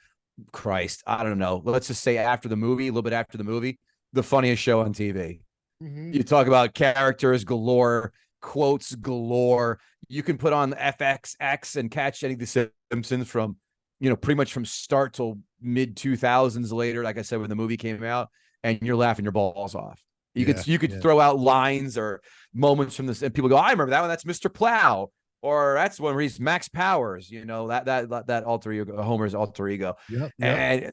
Christ, I don't know. Let's just say after the movie, a little bit after the movie, the funniest show on TV. Mm-hmm. You talk about characters galore, quotes galore. You can put on FXX and catch any of the Simpsons from, pretty much from start till mid 2000s later. Like I said, when the movie came out, and you're laughing your balls off. You could throw out lines or moments from this, and people go, "I remember that one. That's Mr. Plow." Or that's one where he's Max Powers, you know, that alter ego, Homer's alter ego. Yep. And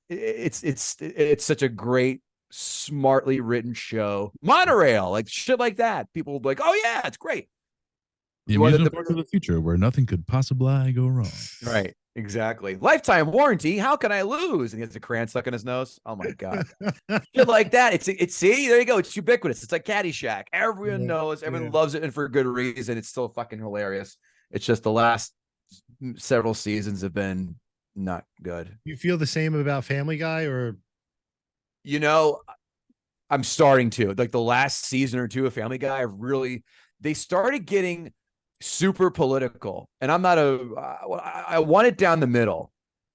it's such a great, smartly written show. Monorail, like shit like that. People will be like, oh yeah, it's great. The amusement park of the future where nothing could possibly go wrong. Right. Exactly. Lifetime warranty. How can I lose? And he has a crayon stuck in his nose. Oh my God. Shit like that. It's see, there you go. It's ubiquitous. It's like Caddyshack. Everyone knows, everyone loves it, and for good reason. It's still fucking hilarious. It's just the last several seasons have been not good. You feel the same about Family Guy, or you know, I'm starting to like the last season or two of Family Guy. They started getting super political, and I'm not I want it down the middle.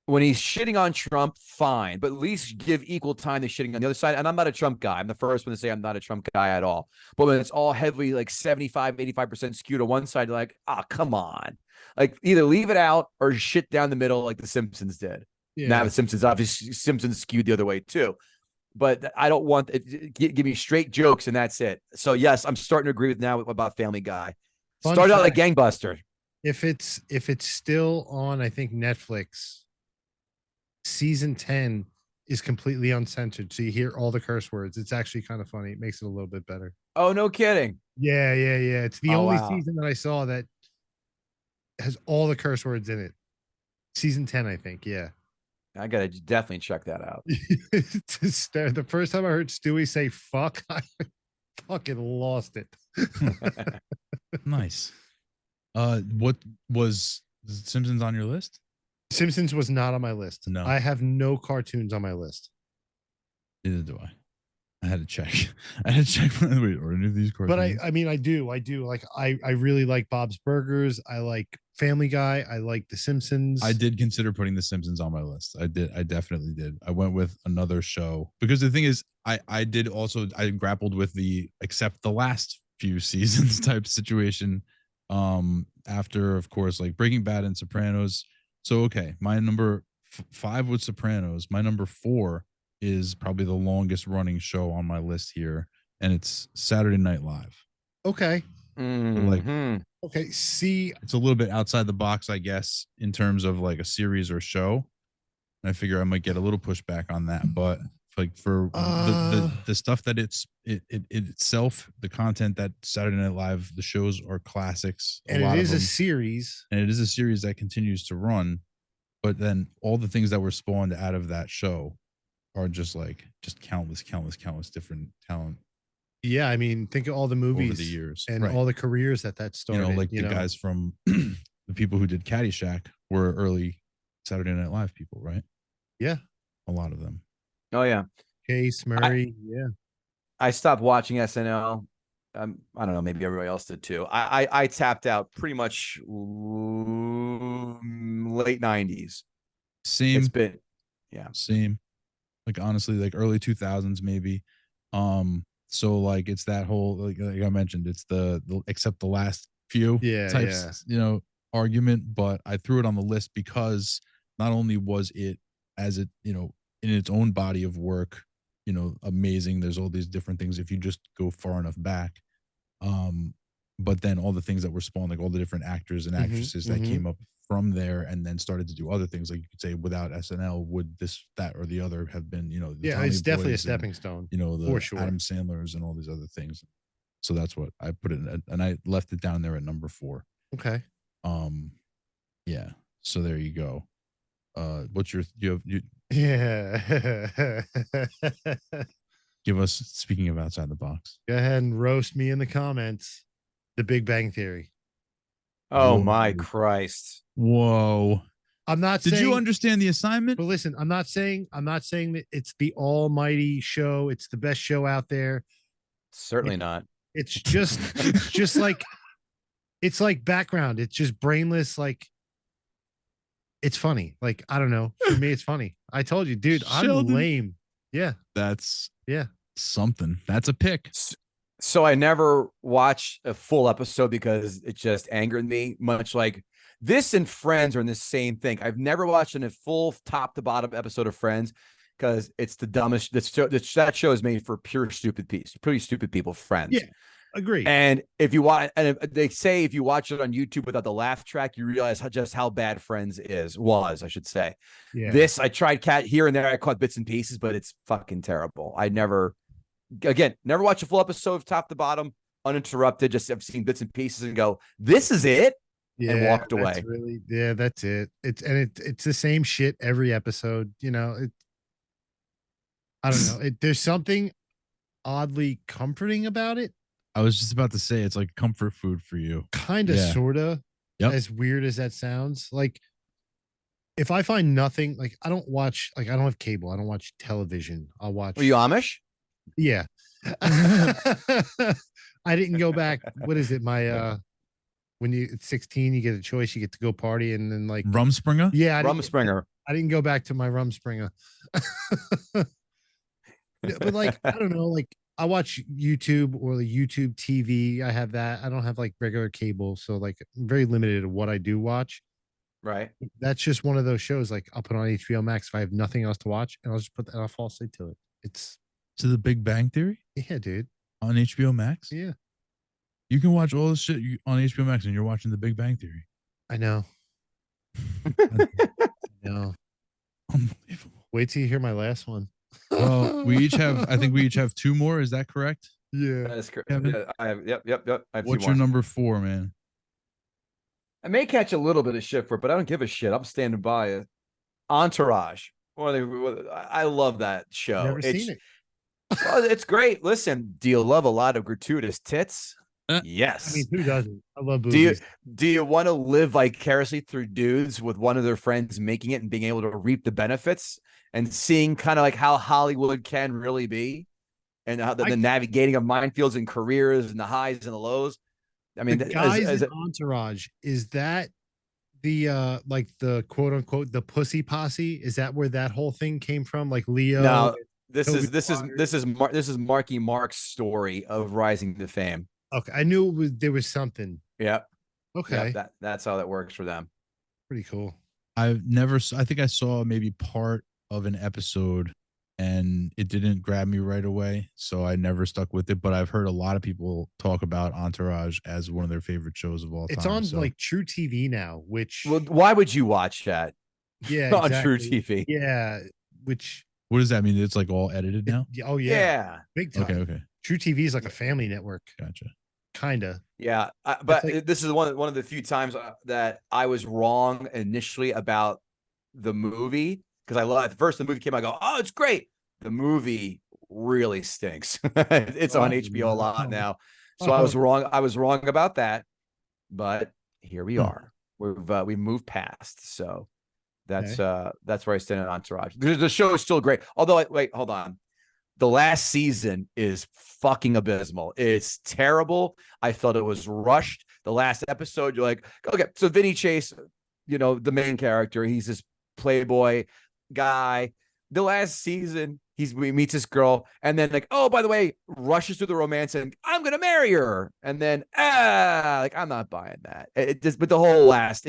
When he's shitting on Trump, fine, but at least give equal time to shitting on the other side. And I'm not a Trump guy. I'm the first one to say I'm not a Trump guy at all. But when it's all heavily like 75% skewed to one side, like, oh, come on. Like either leave it out or shit down the middle like the Simpsons did. Yeah. Now the Simpsons skewed the other way too. But I don't want it. Give me straight jokes and that's it. So yes, I'm starting to agree with now about Family Guy. Started out like gangbuster. If it's still on, I think Netflix, season 10 is completely uncensored, so you hear all the curse words. It's actually kind of funny. It makes it a little bit better. Oh, no kidding. Yeah. It's the only season that I saw that has all the curse words in it. Season 10, I think. Yeah. I gotta definitely check that out. The first time I heard Stewie say fuck, I fucking lost it. Nice. What was Simpsons on your list? Simpsons was not on my list. No, I have no cartoons on my list. Neither do I. I had to check. Wait, or any of these cartoons? But I mean, I do. Like, I really like Bob's Burgers. I like Family Guy. I like The Simpsons. I did consider putting The Simpsons on my list. I did. I definitely did. I went with another show because the thing is, I did also, I grappled with the except the last few seasons type situation. After, of course, like Breaking Bad and Sopranos. So, okay, my number 5 was Sopranos. My number 4 is probably the longest running show on my list here, and it's Saturday Night Live. Okay. Mm-hmm. Like, okay, see, it's a little bit outside the box, I guess, in terms of like a series or show. And I figure I might get a little pushback on that, but like for the stuff that it itself, the content that Saturday Night Live, the shows are classics, and it is a series, and it is a series that continues to run. But then all the things that were spawned out of that show are just countless different talent. Yeah, I mean, think of all the movies over the years and all the careers that started. You know, like the guys from the people who did Caddyshack were early Saturday Night Live people, right? Yeah, a lot of them. Oh yeah, Case Murray. I stopped watching SNL. I don't know, maybe everybody else did too. I tapped out pretty much late 90s. Same. It's been same. Like honestly, like early 2000s maybe. So like it's that whole like I mentioned, it's the except the last few types, you know, argument. But I threw it on the list because not only was it as it, you know, in its own body of work, you know, amazing. There's all these different things if you just go far enough back. But then all the things that were spawned, like all the different actors and actresses that came up from there and then started to do other things. Like you could say without SNL, would this, that, or the other have been, you know, Tommy it's definitely a stepping stone, you know, the Adam Sandlers and all these other things. So that's what I put it in, and I left it down there at number 4. Okay. Yeah. So there you go. What's your, yeah. Give us, speaking of outside the box. Go ahead and roast me in the comments. The Big Bang Theory. Oh my Christ. Whoa. I'm not saying. Did you understand the assignment? But listen, I'm not saying that it's the almighty show. It's the best show out there. Certainly not. It's just like, it's like background. It's just brainless. Like, it's funny. Like, I don't know. For me, it's funny. I told you, dude, I'm lame. Yeah. That's something. That's a pick. So I never watched a full episode because it just angered me, much like this and Friends are in the same thing. I've never watched a full top to bottom episode of Friends because it's the dumbest. That show is made for pretty stupid people. Friends. Yeah. Agree. And if you watch, and they say if you watch it on YouTube without the laugh track, you realize just how bad Friends was, I should say. Yeah. This, I tried here and there. I caught bits and pieces, but it's fucking terrible. I never watched a full episode top to bottom, uninterrupted. Just I've seen bits and pieces and go, this is it. Yeah, and walked away. That's it. It's the same shit every episode. You know, I don't know. There's something oddly comforting about it. I was just about to say it's like comfort food for you. Kind of, sorta. Yep. As weird as that sounds. Like, if I find nothing, like I don't have cable. I don't watch television. I'll watch. Are you Amish? Yeah. I didn't go back. What is it? My when it's 16, you get a choice. You get to go party and then like Rumspringa. Yeah, Rumspringa. I didn't go back to my Rumspringa. But like I don't know, like I watch YouTube or the YouTube TV. I have that. I don't have like regular cable, so like I'm very limited to what I do watch. Right. That's just one of those shows. Like I'll put on HBO Max if I have nothing else to watch, and I'll just put that. I'll fall asleep to it. It's to The Big Bang Theory. Yeah, dude. On HBO Max. Yeah. You can watch all this shit on HBO Max, and you're watching The Big Bang Theory. I know. No. Unbelievable. Wait till you hear my last one. Well, I think we each have two more. Is that correct? Yeah. That is correct. Kevin? Yeah, I have. Yep. I have What's two more. your number 4, man? I may catch a little bit of shit for it, but I don't give a shit. I'm standing by it. Entourage. I love that show. Never seen it. Well, it's great. Listen, do you love a lot of gratuitous tits? Yes. I mean, who doesn't? I love boobies. Do you want to live vicariously through dudes with one of their friends making it and being able to reap the benefits and seeing kind of like how Hollywood can really be and how the navigating of minefields and careers and the highs and the lows? I mean, the guys in Entourage, is that the like the quote unquote the pussy posse? Is that where that whole thing came from? Like Leo? No, this is Marky Mark's story of rising to fame. Okay, I knew there was something. Yeah. Okay. Yeah, that's how that works for them. Pretty cool. I think I saw maybe part of an episode and it didn't grab me right away, so I never stuck with it. But I've heard a lot of people talk about Entourage as one of their favorite shows of all time. It's on like True TV now, which why would you watch that? Yeah, on True TV. Yeah, which what does that mean? It's like all edited now? Oh yeah. Big time. Okay. True TV is like a family network. Gotcha. Kinda. Yeah, but this is one of the few times that I was wrong initially about the movie, because I love at first the movie came out, I go, oh, it's great. The movie really stinks. It's on HBO a lot now, so I was wrong. I was wrong about that, but here we are. We've moved past. So that's where I stand on Entourage. The show is still great. Although, wait, hold on. The last season is fucking abysmal. It's terrible. I felt it was rushed. The last episode, you're like, okay, so Vinny Chase, the main character, he's this playboy guy. The last season, he meets this girl, and then like, oh, by the way, rushes through the romance, and I'm gonna marry her, and then I'm not buying that. But it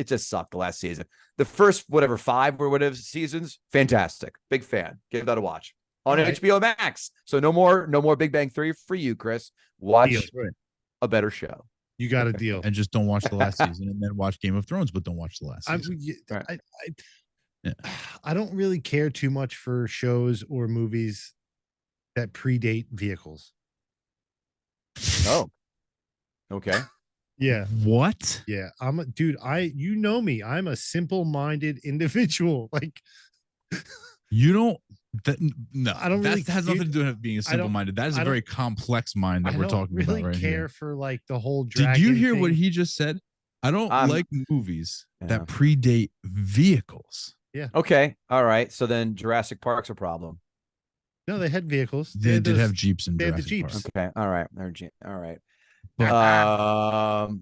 just sucked. The last season, the first 5 or whatever seasons, fantastic. Big fan. Give that a watch. On HBO Max. So no more Big Bang Theory for you, Chris. Watch a better show. You got a deal. And just don't watch the last season, and then watch Game of Thrones, but don't watch the last season. I don't really care too much for shows or movies that predate vehicles. Oh. Okay. Yeah. What? Yeah. You know me. I'm a simple-minded individual. Like you don't. No, I don't really. That has nothing to do with being a simple-minded. That is a very complex mind that we're talking about right here. I don't really care for like the whole. Did you hear what he just said? I don't like movies that predate vehicles. Yeah. Okay. All right. So then Jurassic Park's a problem. No, they had vehicles. They did have Jeeps in Jurassic Park. Jeeps. Okay. All right. All right.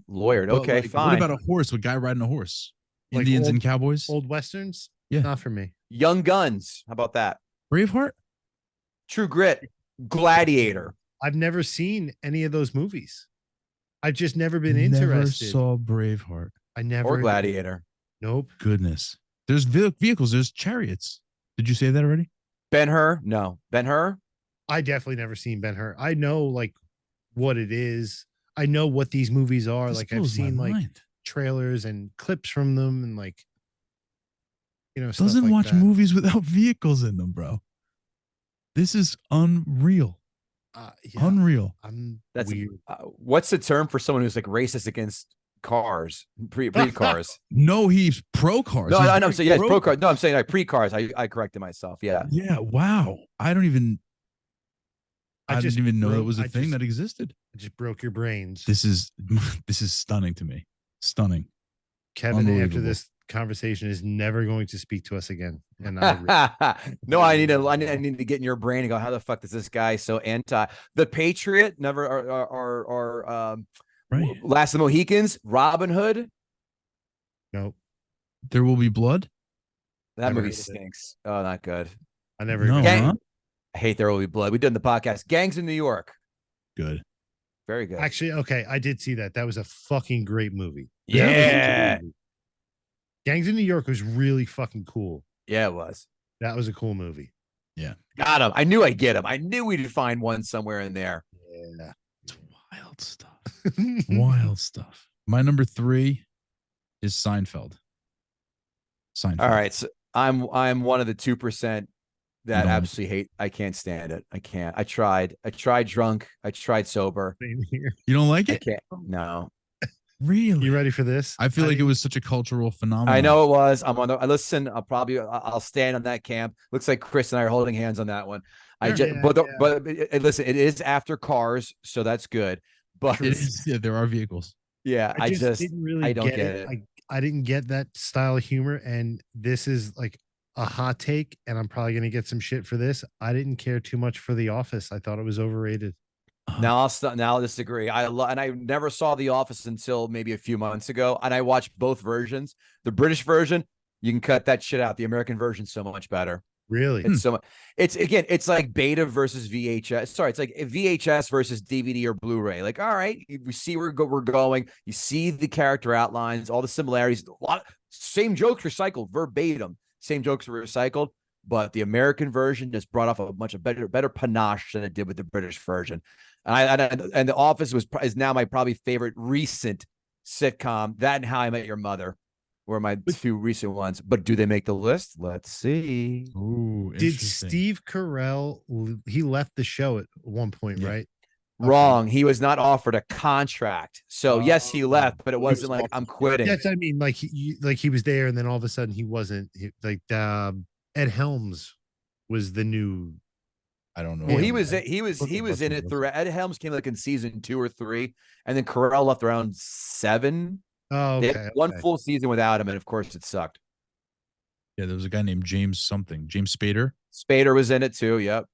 Lawyered. Okay. Fine. What about a horse? A guy riding a horse? Like Indians and cowboys? Old westerns? Yeah. Not for me. Young Guns. How about that? Braveheart? True Grit. Gladiator. I've never seen any of those movies. I've just never been interested. Never saw Braveheart. I never. Or Gladiator. Nope. Goodness. There's vehicles. There's chariots. Did you say that already? Ben-Hur? No. Ben-Hur? I definitely never seen Ben-Hur. I know like what it is. I know what these movies are. This like I've blows my seen like mind. trailers and clips from them and like, stuff Doesn't like watch that. movies without vehicles in them, bro. This is unreal. Yeah, Unreal. That's weird. What's the term for someone who's like racist against cars, pre cars? No, he's pro cars. No, He's I know. I'm saying, yeah, pro pro cars. No, I'm saying like pre cars. I corrected myself. Yeah. Yeah. Wow. I didn't even know that was a thing that existed. I just broke your brains. This is stunning to me. Stunning. Kevin, after this conversation, is never going to speak to us again. And no, I need to get in your brain and go, how the fuck is this guy so anti the Patriot? Never or right. Last of the Mohicans, Robin Hood. Nope. There Will Be Blood. That movie stinks. Oh, not good. I never. I hate There Will Be Blood. We did in the podcast. Gangs in New York. Good. Very good. Actually, okay, I did see that. That was a fucking great movie. Yeah. Gangs in New York was really fucking cool. Yeah, it was. That was a cool movie. Yeah. Got him. I knew I'd get him. I knew we'd find one somewhere in there. Yeah. It's wild stuff. Wild stuff. My number 3 is Seinfeld. All right. So I'm one of the 2% that absolutely hate. I can't stand it. I can't. I tried drunk. I tried sober. You don't like it? I can't. No. Really? You ready for this? I feel like it was such a cultural phenomenon. I know it was. Listen, I'll stand on that camp. Looks like Kris and I are holding hands on that one. But listen, it is after Cars, so that's good. But it is, there are vehicles. Yeah, I just didn't really I don't get it. I didn't get that style of humor, and this is like a hot take, and I'm probably gonna get some shit for this. I didn't care too much for The Office. I thought it was overrated. Now I'll disagree. And I never saw The Office until maybe a few months ago, and I watched both versions. The British version, you can cut that shit out. The American version's so much better. Really? It's so much. It's like beta versus VHS. Sorry, it's like VHS versus DVD or Blu-ray. Like, all right, we see where we're going. You see the character outlines, all the similarities. Same jokes recycled verbatim. Same jokes were recycled, but the American version just brought off a much better panache than it did with the British version. And The Office is now my probably favorite recent sitcom. That and How I Met Your Mother were my 2 recent ones. But do they make the list? Let's see. Ooh, did Steve Carell? He left the show at one point, right? Wrong. He was not offered a contract. So yes, he left, but it wasn't like I'm quitting. Yes, I mean, like he was there, and then all of a sudden he wasn't. Ed Helms was the new. I don't know. Well, he was in it through. Ed Helms came like in season 2 or 3, and then Carell left around 7. Oh, okay. One full season without him, and of course it sucked. Yeah, there was a guy named James Spader. Spader was in it too. Yep.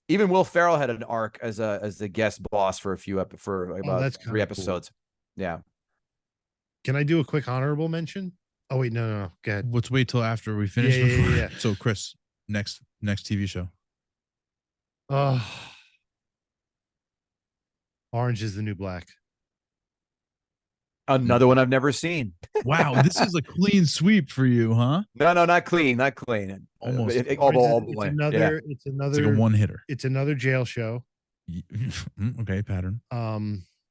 Even Will Ferrell had an arc as the guest boss for about 3 episodes. Cool. Yeah. Can I do a quick honorable mention? Oh wait, no. Go ahead. Let's wait till after we finish. Yeah. So, Kris, next TV show. Orange is the New Black. Another one I've never seen. Wow, this is a clean sweep for you, huh? No, not clean. Almost. It's another. It's like a one hitter. It's another jail show. Okay, pattern.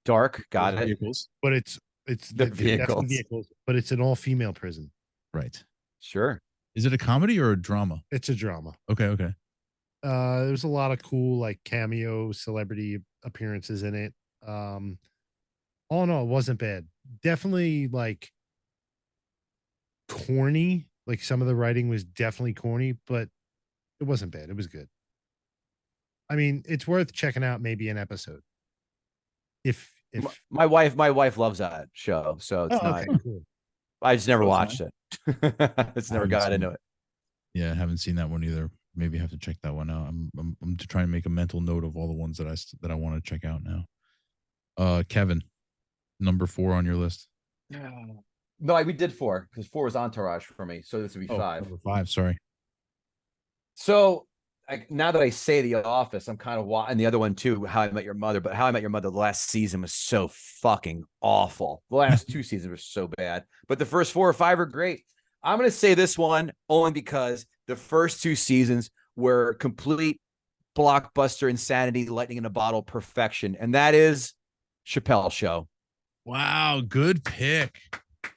Dark. Got it. Vehicles. But it's the vehicles. But it's an all-female prison. Right. Sure. Is it a comedy or a drama? It's a drama. Okay. There's a lot of cool like cameo celebrity appearances in it. All in all, it wasn't bad. Definitely like corny. Like some of the writing was definitely corny, but it wasn't bad. It was good. I mean, it's worth checking out maybe an episode. If my wife loves that show, so it's not. Okay, cool. I just never watched it. It's never got into it. Yeah, I haven't seen that one either. Maybe I have to check that one out. I'm trying to make a mental note of all the ones that I want to check out now. Kevin, number 4 on your list. No, we did 4 because 4 was Entourage for me, so this would be 5. Number 5, sorry. So now that I say The Office, I'm kind of and the other one too, How I Met Your Mother. But How I Met Your Mother, the last season was so fucking awful. The last 2 seasons were so bad, but the first 4 or 5 are great. I'm going to say this one only because the first 2 seasons were complete blockbuster insanity, lightning in a bottle perfection, and that is Chappelle Show. Wow, good pick.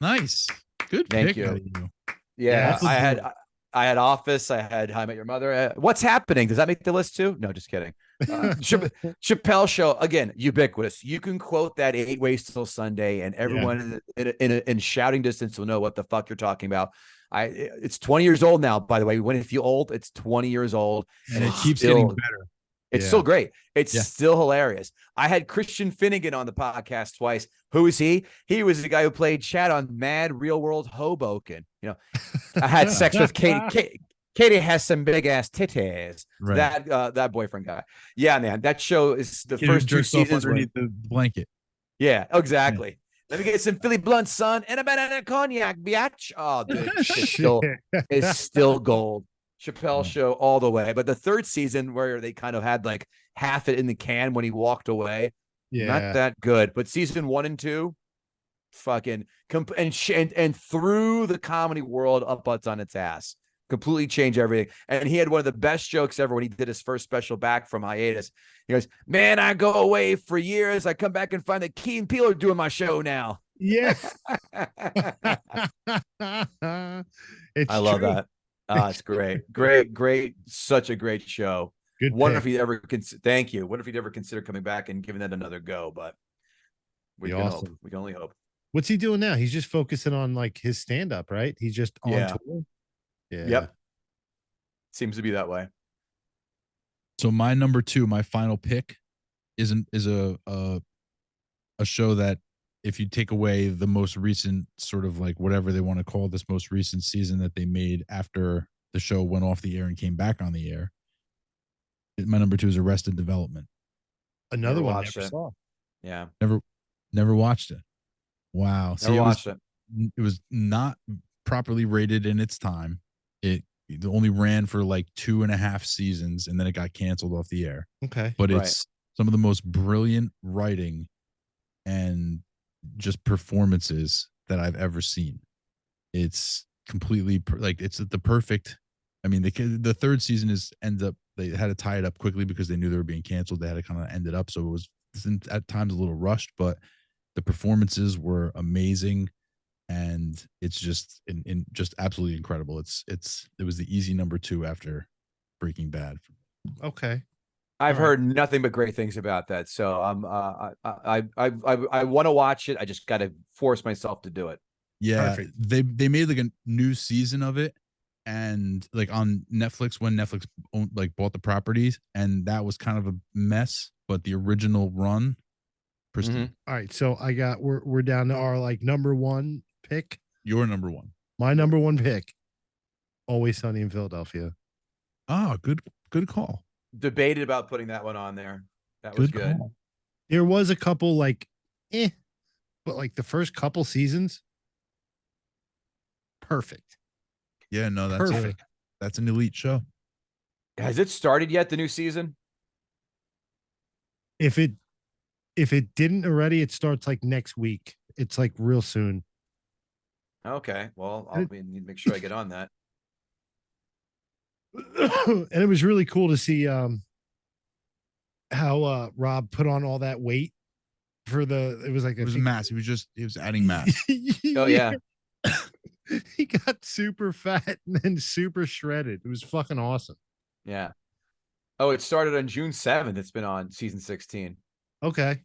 Nice. Good Thank pick. you. You. Yeah, I had Office. I had How I Met Your Mother. What's Happening? Does that make the list too? No, just kidding. Chappelle Show, again, ubiquitous. You can quote that 8 Ways Till Sunday, and everyone in shouting distance will know what the fuck you're talking about. It's 20 years old now, by the way. When it feel old, it's 20 years old, and it keeps getting better. It's still great. It's still hilarious. I had Christian Finnegan on the podcast twice. Who is he? He was the guy who played Chad on Mad Real World Hoboken. You know, I had sex with Katie. Katie has some big ass titties. Right. That boyfriend guy. Yeah, man. That show is the first 2 seasons underneath the blanket. Yeah, exactly. Yeah. Let me get some Philly Blunt, son, and a banana cognac, biatch. Oh, dude, it's still gold. Chappelle Show all the way. But the 3rd season, where they kind of had like half it in the can when he walked away, not that good. But season 1 and 2, fucking and threw the comedy world up butts on its ass. Completely changed everything. And he had one of the best jokes ever when he did his first special back from hiatus. He goes, "Man, I go away for years. I come back and find that Key and Peele are doing my show now." Yeah. I love that. It's great. Great. Such a great show. Good. Wonder if he'd ever thank you. Wonder if he'd ever consider coming back and giving that another go, but we can hope. We can only hope. What's he doing now? He's just focusing on like his stand-up, right? He's just on tour. Yeah. Yep. Seems to be that way. So my number 2, my final pick is a show that, if you take away the most recent sort of like whatever they want to call this most recent season that they made after the show went off the air and came back on the air, my number 2 is Arrested Development. Another one I never saw. Yeah. Never watched it. Wow. Never watched it. It was not properly rated in its time. It only ran for like 2.5 seasons, and then it got canceled off the air. Okay. But it's some of the most brilliant writing and just performances that I've ever seen. It's completely like it's the perfect. I mean, the 3rd season they had to tie it up quickly because they knew they were being canceled. They had to kind of end it up, so it was at times a little rushed, but the performances were amazing, and it's just just absolutely incredible. It was the easy number 2 after Breaking Bad. Okay. I've heard nothing but great things about that. So I want to watch it. I just got to force myself to do it. Yeah. Perfect. They made like a new season of it, and like on Netflix when Netflix bought the properties, and that was kind of a mess, but the original run, pristine. Mm-hmm. All right. So we're down to our like number 1 pick. Your number 1. My number 1 pick. Always Sunny in Philadelphia. Oh, good call. Debated about putting that one on there. That was good. There was a couple like but like the first couple seasons, perfect. Yeah, no, that's perfect. That's an elite show. Has it started yet, the new season? If it didn't already, it starts like next week. It's like real soon. Okay. Well, I'll need to make sure I get on that. And it was really cool to see how Rob put on all that weight for it was mass. He was adding mass. Oh yeah. He got super fat and then super shredded. It was fucking awesome. Yeah. Oh, it started on June 7th. It's been on season 16. Okay.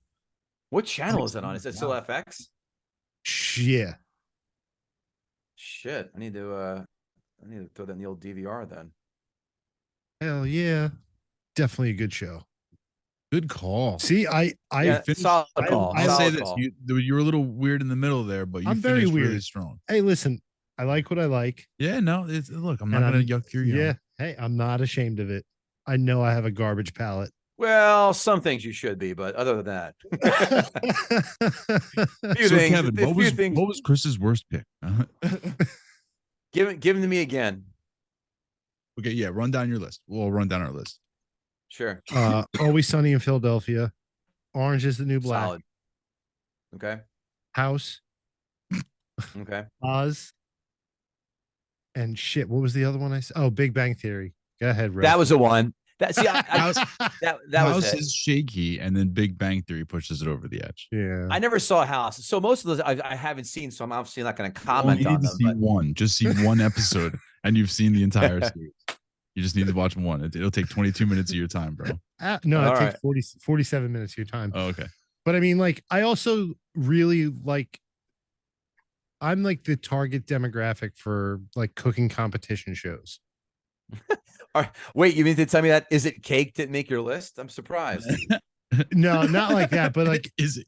What channel is it on? Is it still FX? Yeah. Shit. I need to throw that in the old DVR then. Hell yeah. Definitely a good show. Good call. See, I solid call. I'll say this. You were a little weird in the middle there, but I'm very weird. Really strong. Hey, listen, I like what I like. Yeah, no, look, I'm not going to yuck your yum. Yeah. Hey, I'm not ashamed of it. I know I have a garbage palate. Well, some things you should be, but other than that. Kevin, what was Chris's worst pick? Give them to me again. Okay, yeah, run down your list. We'll run down our list. Sure. Always Sunny in Philadelphia. Orange is the New Black. Solid. Okay. House. Okay. Oz. And shit, what was the other one I said? Oh, Big Bang Theory. Go ahead, Red. That was the one. That see, that was House is shaky, and then Big Bang Theory pushes it over the edge. Yeah, I never saw House, so most of those I haven't seen, so I'm obviously not going to comment on them. Just see one episode, and you've seen the entire series. You just need to watch one. It'll take 22 minutes of your time, bro. No, it takes 47 minutes of your time. Oh, okay. But I mean, like, I also really like, I'm like the target demographic for like cooking competition shows. Wait, you mean to tell me that Is It Cake didn't make your list? I'm surprised. No, not like that, but like, Is It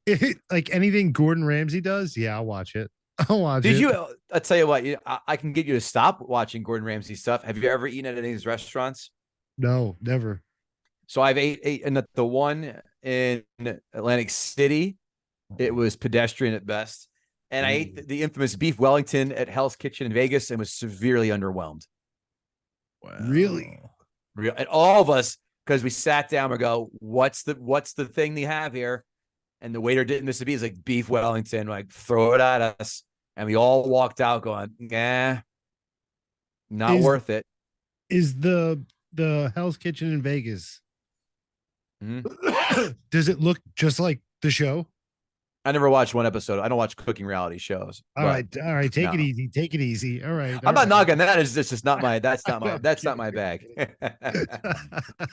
Cake? Like anything Gordon Ramsay does, yeah, I'll watch it. I'll watch it. I'll tell you what, I can get you to stop watching Gordon Ramsay stuff. Have you ever eaten at any of these restaurants? No, never. So I've ate and the one in Atlantic City, it was pedestrian at best. And I ate the infamous beef Wellington at Hell's Kitchen in Vegas and was severely underwhelmed. Wow. Really? And all of us, because we sat down, we go, what's the thing they have here? And the waiter didn't miss a beat. He's like, beef Wellington, like, throw it at us. And we all walked out going, not worth it. Is the Hell's Kitchen in Vegas, does it look just like the show? I never watched one episode. I don't watch cooking reality shows. All right. Take it easy. Take it easy. All right. I'm not knocking that. It's just not my. That's not my bag.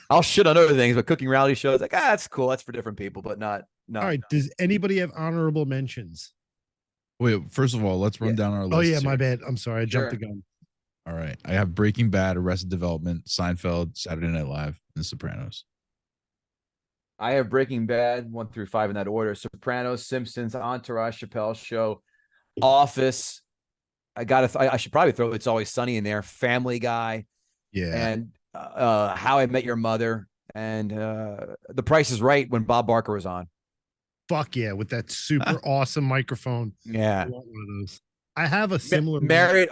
I'll shit on other things, but cooking reality shows, like, that's cool. That's for different people, but not. All right. Does anybody have honorable mentions? Wait. First of all, let's run down our list. Oh yeah, my bad. I'm sorry. I jumped the gun. All right. I have Breaking Bad, Arrested Development, Seinfeld, Saturday Night Live, and Sopranos. I have Breaking Bad 1 through 5 in that order. Sopranos, Simpsons, Entourage, Chappelle Show, Office. I should probably throw It's Always Sunny in there. Family Guy, and How I Met Your Mother, and The Price is Right when Bob Barker was on. Fuck yeah, with that super awesome microphone. Yeah, I want one of those. I have a similar Married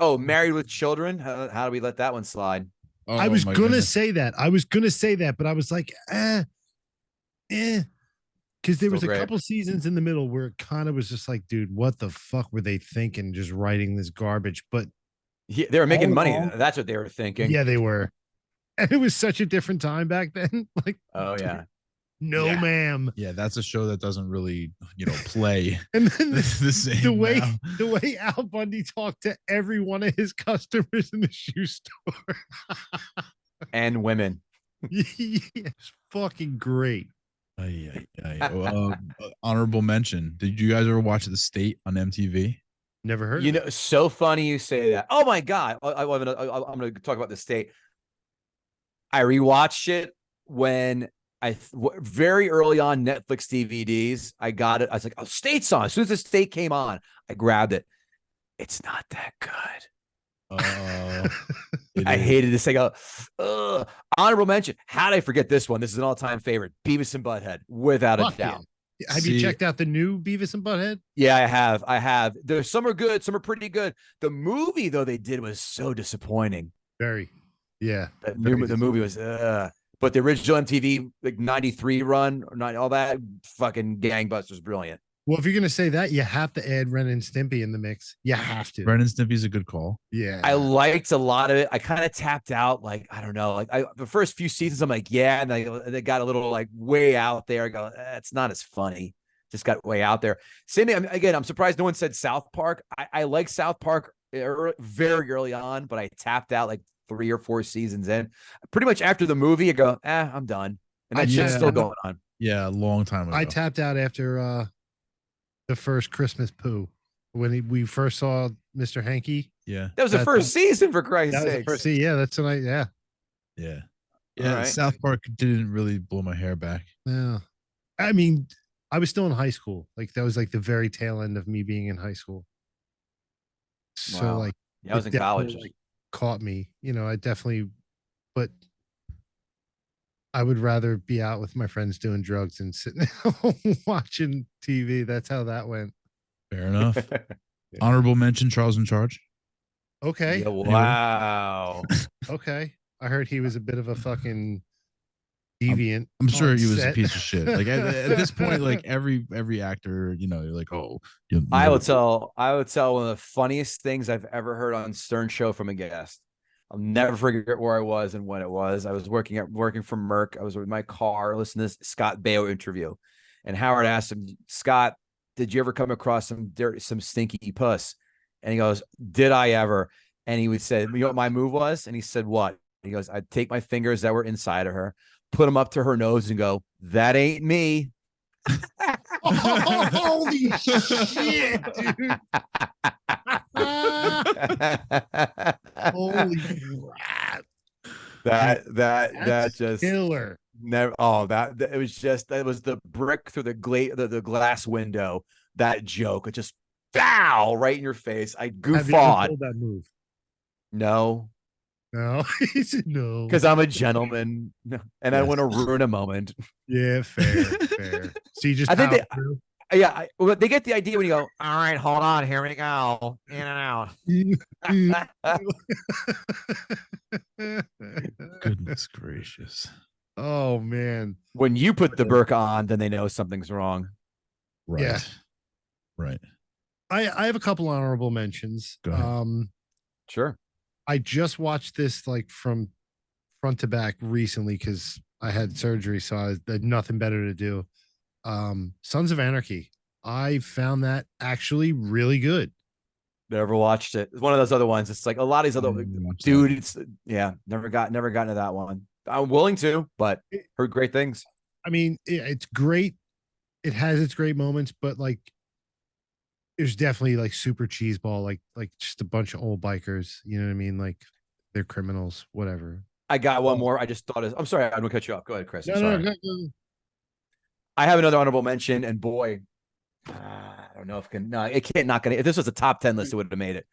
with Children. How do we let that one slide? I was gonna say that. But I was like, because there was a couple seasons in the middle where it kind of was just like, dude, what the fuck were they thinking just writing this garbage? But they were making money. That's what they were thinking. Yeah, they were. And it was such a different time back then. Like, yeah. No, ma'am. Yeah, that's a show that doesn't really, play. And then the same the way Al Bundy talked to every one of his customers in the shoe store. And women. Yes, fucking great. Honorable mention. Did you guys ever watch The State on MTV? Never heard. So funny you say that. Oh my god! I'm going to talk about The State. I rewatched it when very early on Netflix DVDs. I got it. I was like, "Oh, State's on!" As soon as The State came on, I grabbed it. It's not that good. I hated this. I go, honorable mention. How did I forget this one? This is an all-time favorite. Beavis and Butthead, without a doubt. Yeah. Have you checked out the new Beavis and Butthead? Yeah, I have. There's some are good, some are pretty good. The movie though they did was so disappointing. Very. Yeah. The movie was but the original MTV like 93 run or not all that fucking gangbusters brilliant. Well, if you're gonna say that, you have to add Ren and Stimpy in the mix. You have to. Ren and Stimpy's a good call. Yeah, I liked a lot of it. I kind of tapped out, like I don't know, like the first few seasons. I'm like, yeah, and they got a little like way out there. I go, it's not as funny. Just got way out there. Same thing. Again, I'm surprised no one said South Park. I like South Park very early on, but I tapped out like 3 or 4 seasons in. Pretty much after the movie, I go, I'm done, and that shit's still going on. Yeah, a long time ago. I tapped out after the first Christmas Pooh when we first saw Mr. Hanky. Yeah, that was the first season, for Christ's sake. Yeah, that's what yeah. Right. South Park didn't really blow my hair back. Yeah, I mean, I was still in high school. Like that was like the very tail end of me being in high school. So like, I was in college. Like, caught me, I definitely, but I would rather be out with my friends doing drugs and sitting watching TV. That's how that went. Fair enough. Yeah. Honorable mention, Charles in Charge. Okay. Yeah, wow. Okay. I heard he was a bit of a fucking deviant. I'm sure he was a piece of shit. Like at this point, like every actor, you're like, I would tell one of the funniest things I've ever heard on Stern Show from a guest. I'll never forget where I was and when it was. I was working for Merck. I was with my car listening to this Scott Baio interview, and Howard asked him, Scott, did you ever come across some stinky puss? And he goes, did I ever? And he would say, you know what my move was? And he said, what? He goes, I'd take my fingers that were inside of her, put them up to her nose and go, that ain't me. Holy shit, dude. Holy crap. That just killer. Never. Oh, that was the brick through the glass window. That joke. It just bow right in your face. I goof on that move. No. He said no. Because I'm a gentleman and I want to ruin a moment. Yeah, fair. So you just through? Yeah, they get the idea when you go, all right, hold on, here we go, in and out. Goodness gracious. Oh, man. When you put the burqa on, then they know something's wrong. Right. Yeah. Right. I have a couple honorable mentions. Go ahead. Sure. I just watched this like from front to back recently because I had surgery, so I had nothing better to do. Sons of Anarchy. I found that actually really good. Never watched it. It's one of those other ones. It's like a lot of these other dude. It's never got to that one. I'm willing to, but heard great things. I mean, it's great. It has its great moments, but like, there's definitely like super cheeseball, like just a bunch of old bikers. You know what I mean? Like they're criminals, whatever. I got one more. I just thought I'm sorry. I'm gonna cut you off. Go ahead, Kris. No. I have another honorable mention, and boy, I don't know if it can't not gonna. If this was a top 10 list, it would have made it.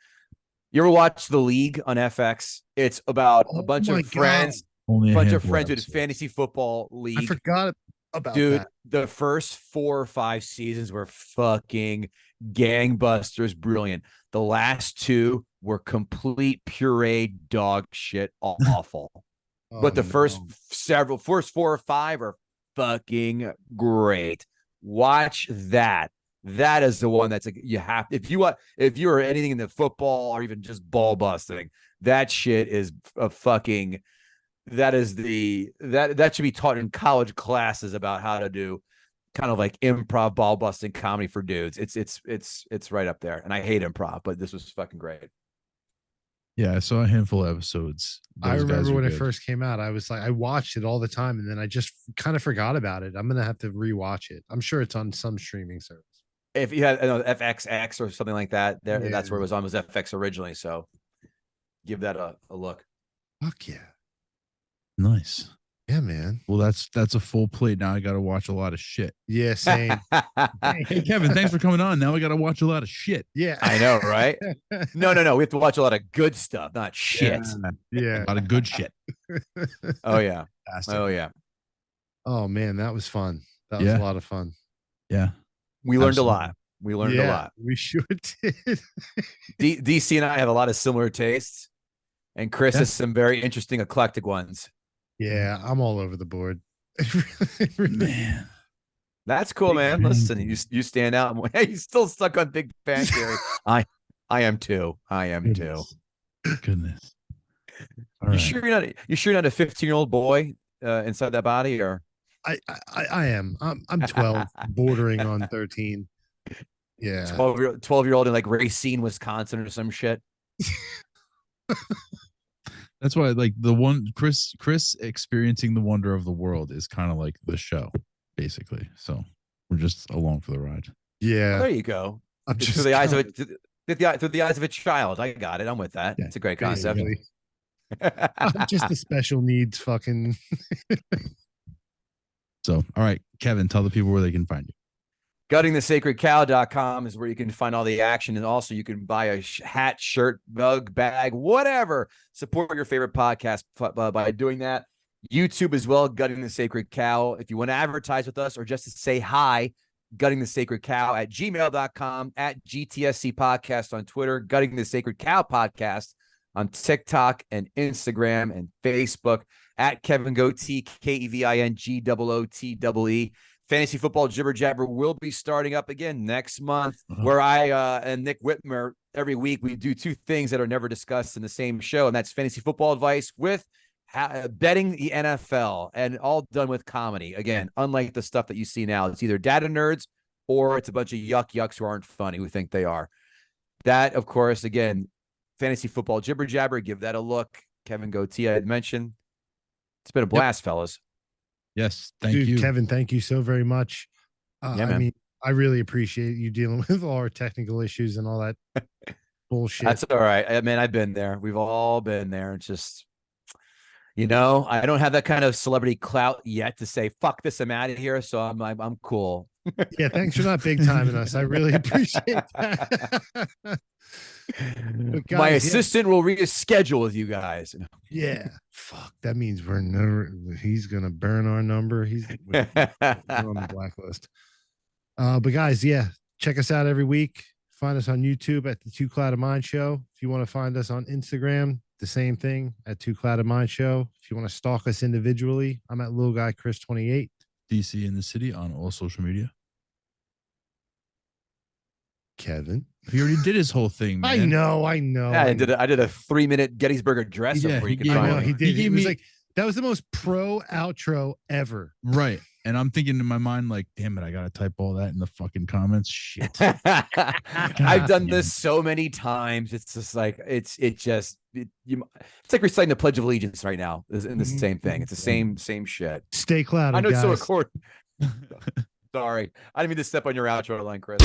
You ever watch The League on FX? It's about a bunch of friends, with fantasy football league. I forgot about that. The first 4 or 5 seasons were fucking gangbusters, brilliant. The last 2 were complete puree dog shit, awful. But the first 4 or 5 are fucking great. Watch that. That is the one that's like you have. If you are anything in the football or even just ball busting, that shit is a fucking. That should be taught in college classes about how to do kind of like improv ball busting comedy for dudes. It's right up there. And I hate improv, but this was fucking great. Yeah, I saw a handful of episodes. I remember when it first came out, I was like, I watched it all the time, and then I just kind of forgot about it. I'm gonna have to rewatch it. I'm sure it's on some streaming service. If you had FXX or something like that, that's where it was on. Was FX originally? So give that a look. Fuck yeah, nice. Yeah, man. Well, that's a full plate. Now I got to watch a lot of shit. Yeah, same. Hey, Kevin, thanks for coming on. Now I got to watch a lot of shit. Yeah, I know, right? No. We have to watch a lot of good stuff, not shit. Yeah. A lot of good shit. Oh yeah. Fantastic. Oh yeah. Oh man, that was fun. That was a lot of fun. Yeah. We learned a lot. We learned a lot. We sure did. DC and I have a lot of similar tastes, and Kris has some very interesting eclectic ones. Yeah, I'm all over the board. Man, that's cool, man. Listen, you stand out. He's still stuck on Big Bang Theory. I am too. Goodness. You sure you're not a 15-year-old boy inside that body, or? I am. I'm 12, bordering on 13. Yeah, 12-year-old in like Racine, Wisconsin, or some shit. That's why, like, the one Kris experiencing the wonder of the world is kind of like the show, basically. So we're just along for the ride. Yeah, there you go. I'm just through the eyes of a child. I got it. I'm with that. Yeah, it's a great concept. I'm just a special needs fucking. So, all right, Kevin, tell the people where they can find you. GuttingTheSacredCow.com is where you can find all the action. And also you can buy a hat, shirt, mug, bag, whatever. Support your favorite podcast by doing that. YouTube as well, Gutting the Sacred Cow. If you want to advertise with us or just to say hi, guttingthesacredcow at gmail.com, at GTSC Podcast on Twitter, Gutting the Sacred Cow Podcast on TikTok and Instagram and Facebook, at Kevin Gootee, KEVINGOOTEE. Fantasy Football Jibber Jabber will be starting up again next month, where I and Nick Whitmer every week we do two things that are never discussed in the same show, and that's fantasy football advice with betting the NFL, and all done with comedy. Again, unlike the stuff that you see now, it's either data nerds or it's a bunch of yucks who aren't funny, who think they are. That, of course, again, fantasy football jibber jabber. Give that a look. Kevin Gootee, I had mentioned. It's been a blast, fellas. Yes, thank you, Kevin. Thank you so very much. Yeah, man. I mean, I really appreciate you dealing with all our technical issues and all that bullshit. That's all right. I mean, I've been there. We've all been there. It's just, I don't have that kind of celebrity clout yet to say, fuck this, I'm out of here. So I'm cool. Yeah, thanks for not big timing us. I really appreciate that. Guys, my assistant will reschedule with you guys. Yeah, fuck. That means he's gonna burn our number. We're on the blacklist. But guys, yeah, check us out every week. Find us on YouTube at the Two Clouded Mind Show. If you want to find us on Instagram, the same thing at Two Clouded Mind Show. If you want to stalk us individually, I'm at Little Guy Kris 28. DC in the city on all social media. Kevin, he already did his whole thing, man. I know. Yeah, I did a 3-minute Gettysburg Address where you can find it. He did. He was like, that was the most pro outro ever. Right. And I'm thinking in my mind, like, damn it, I gotta type all that in the fucking comments. Shit. I've done this so many times. It's just like it's like reciting the Pledge of Allegiance right now. In the same thing. It's the same shit. Stay clouded. I know, guys. so record. Sorry, I didn't mean to step on your outro line, Kris.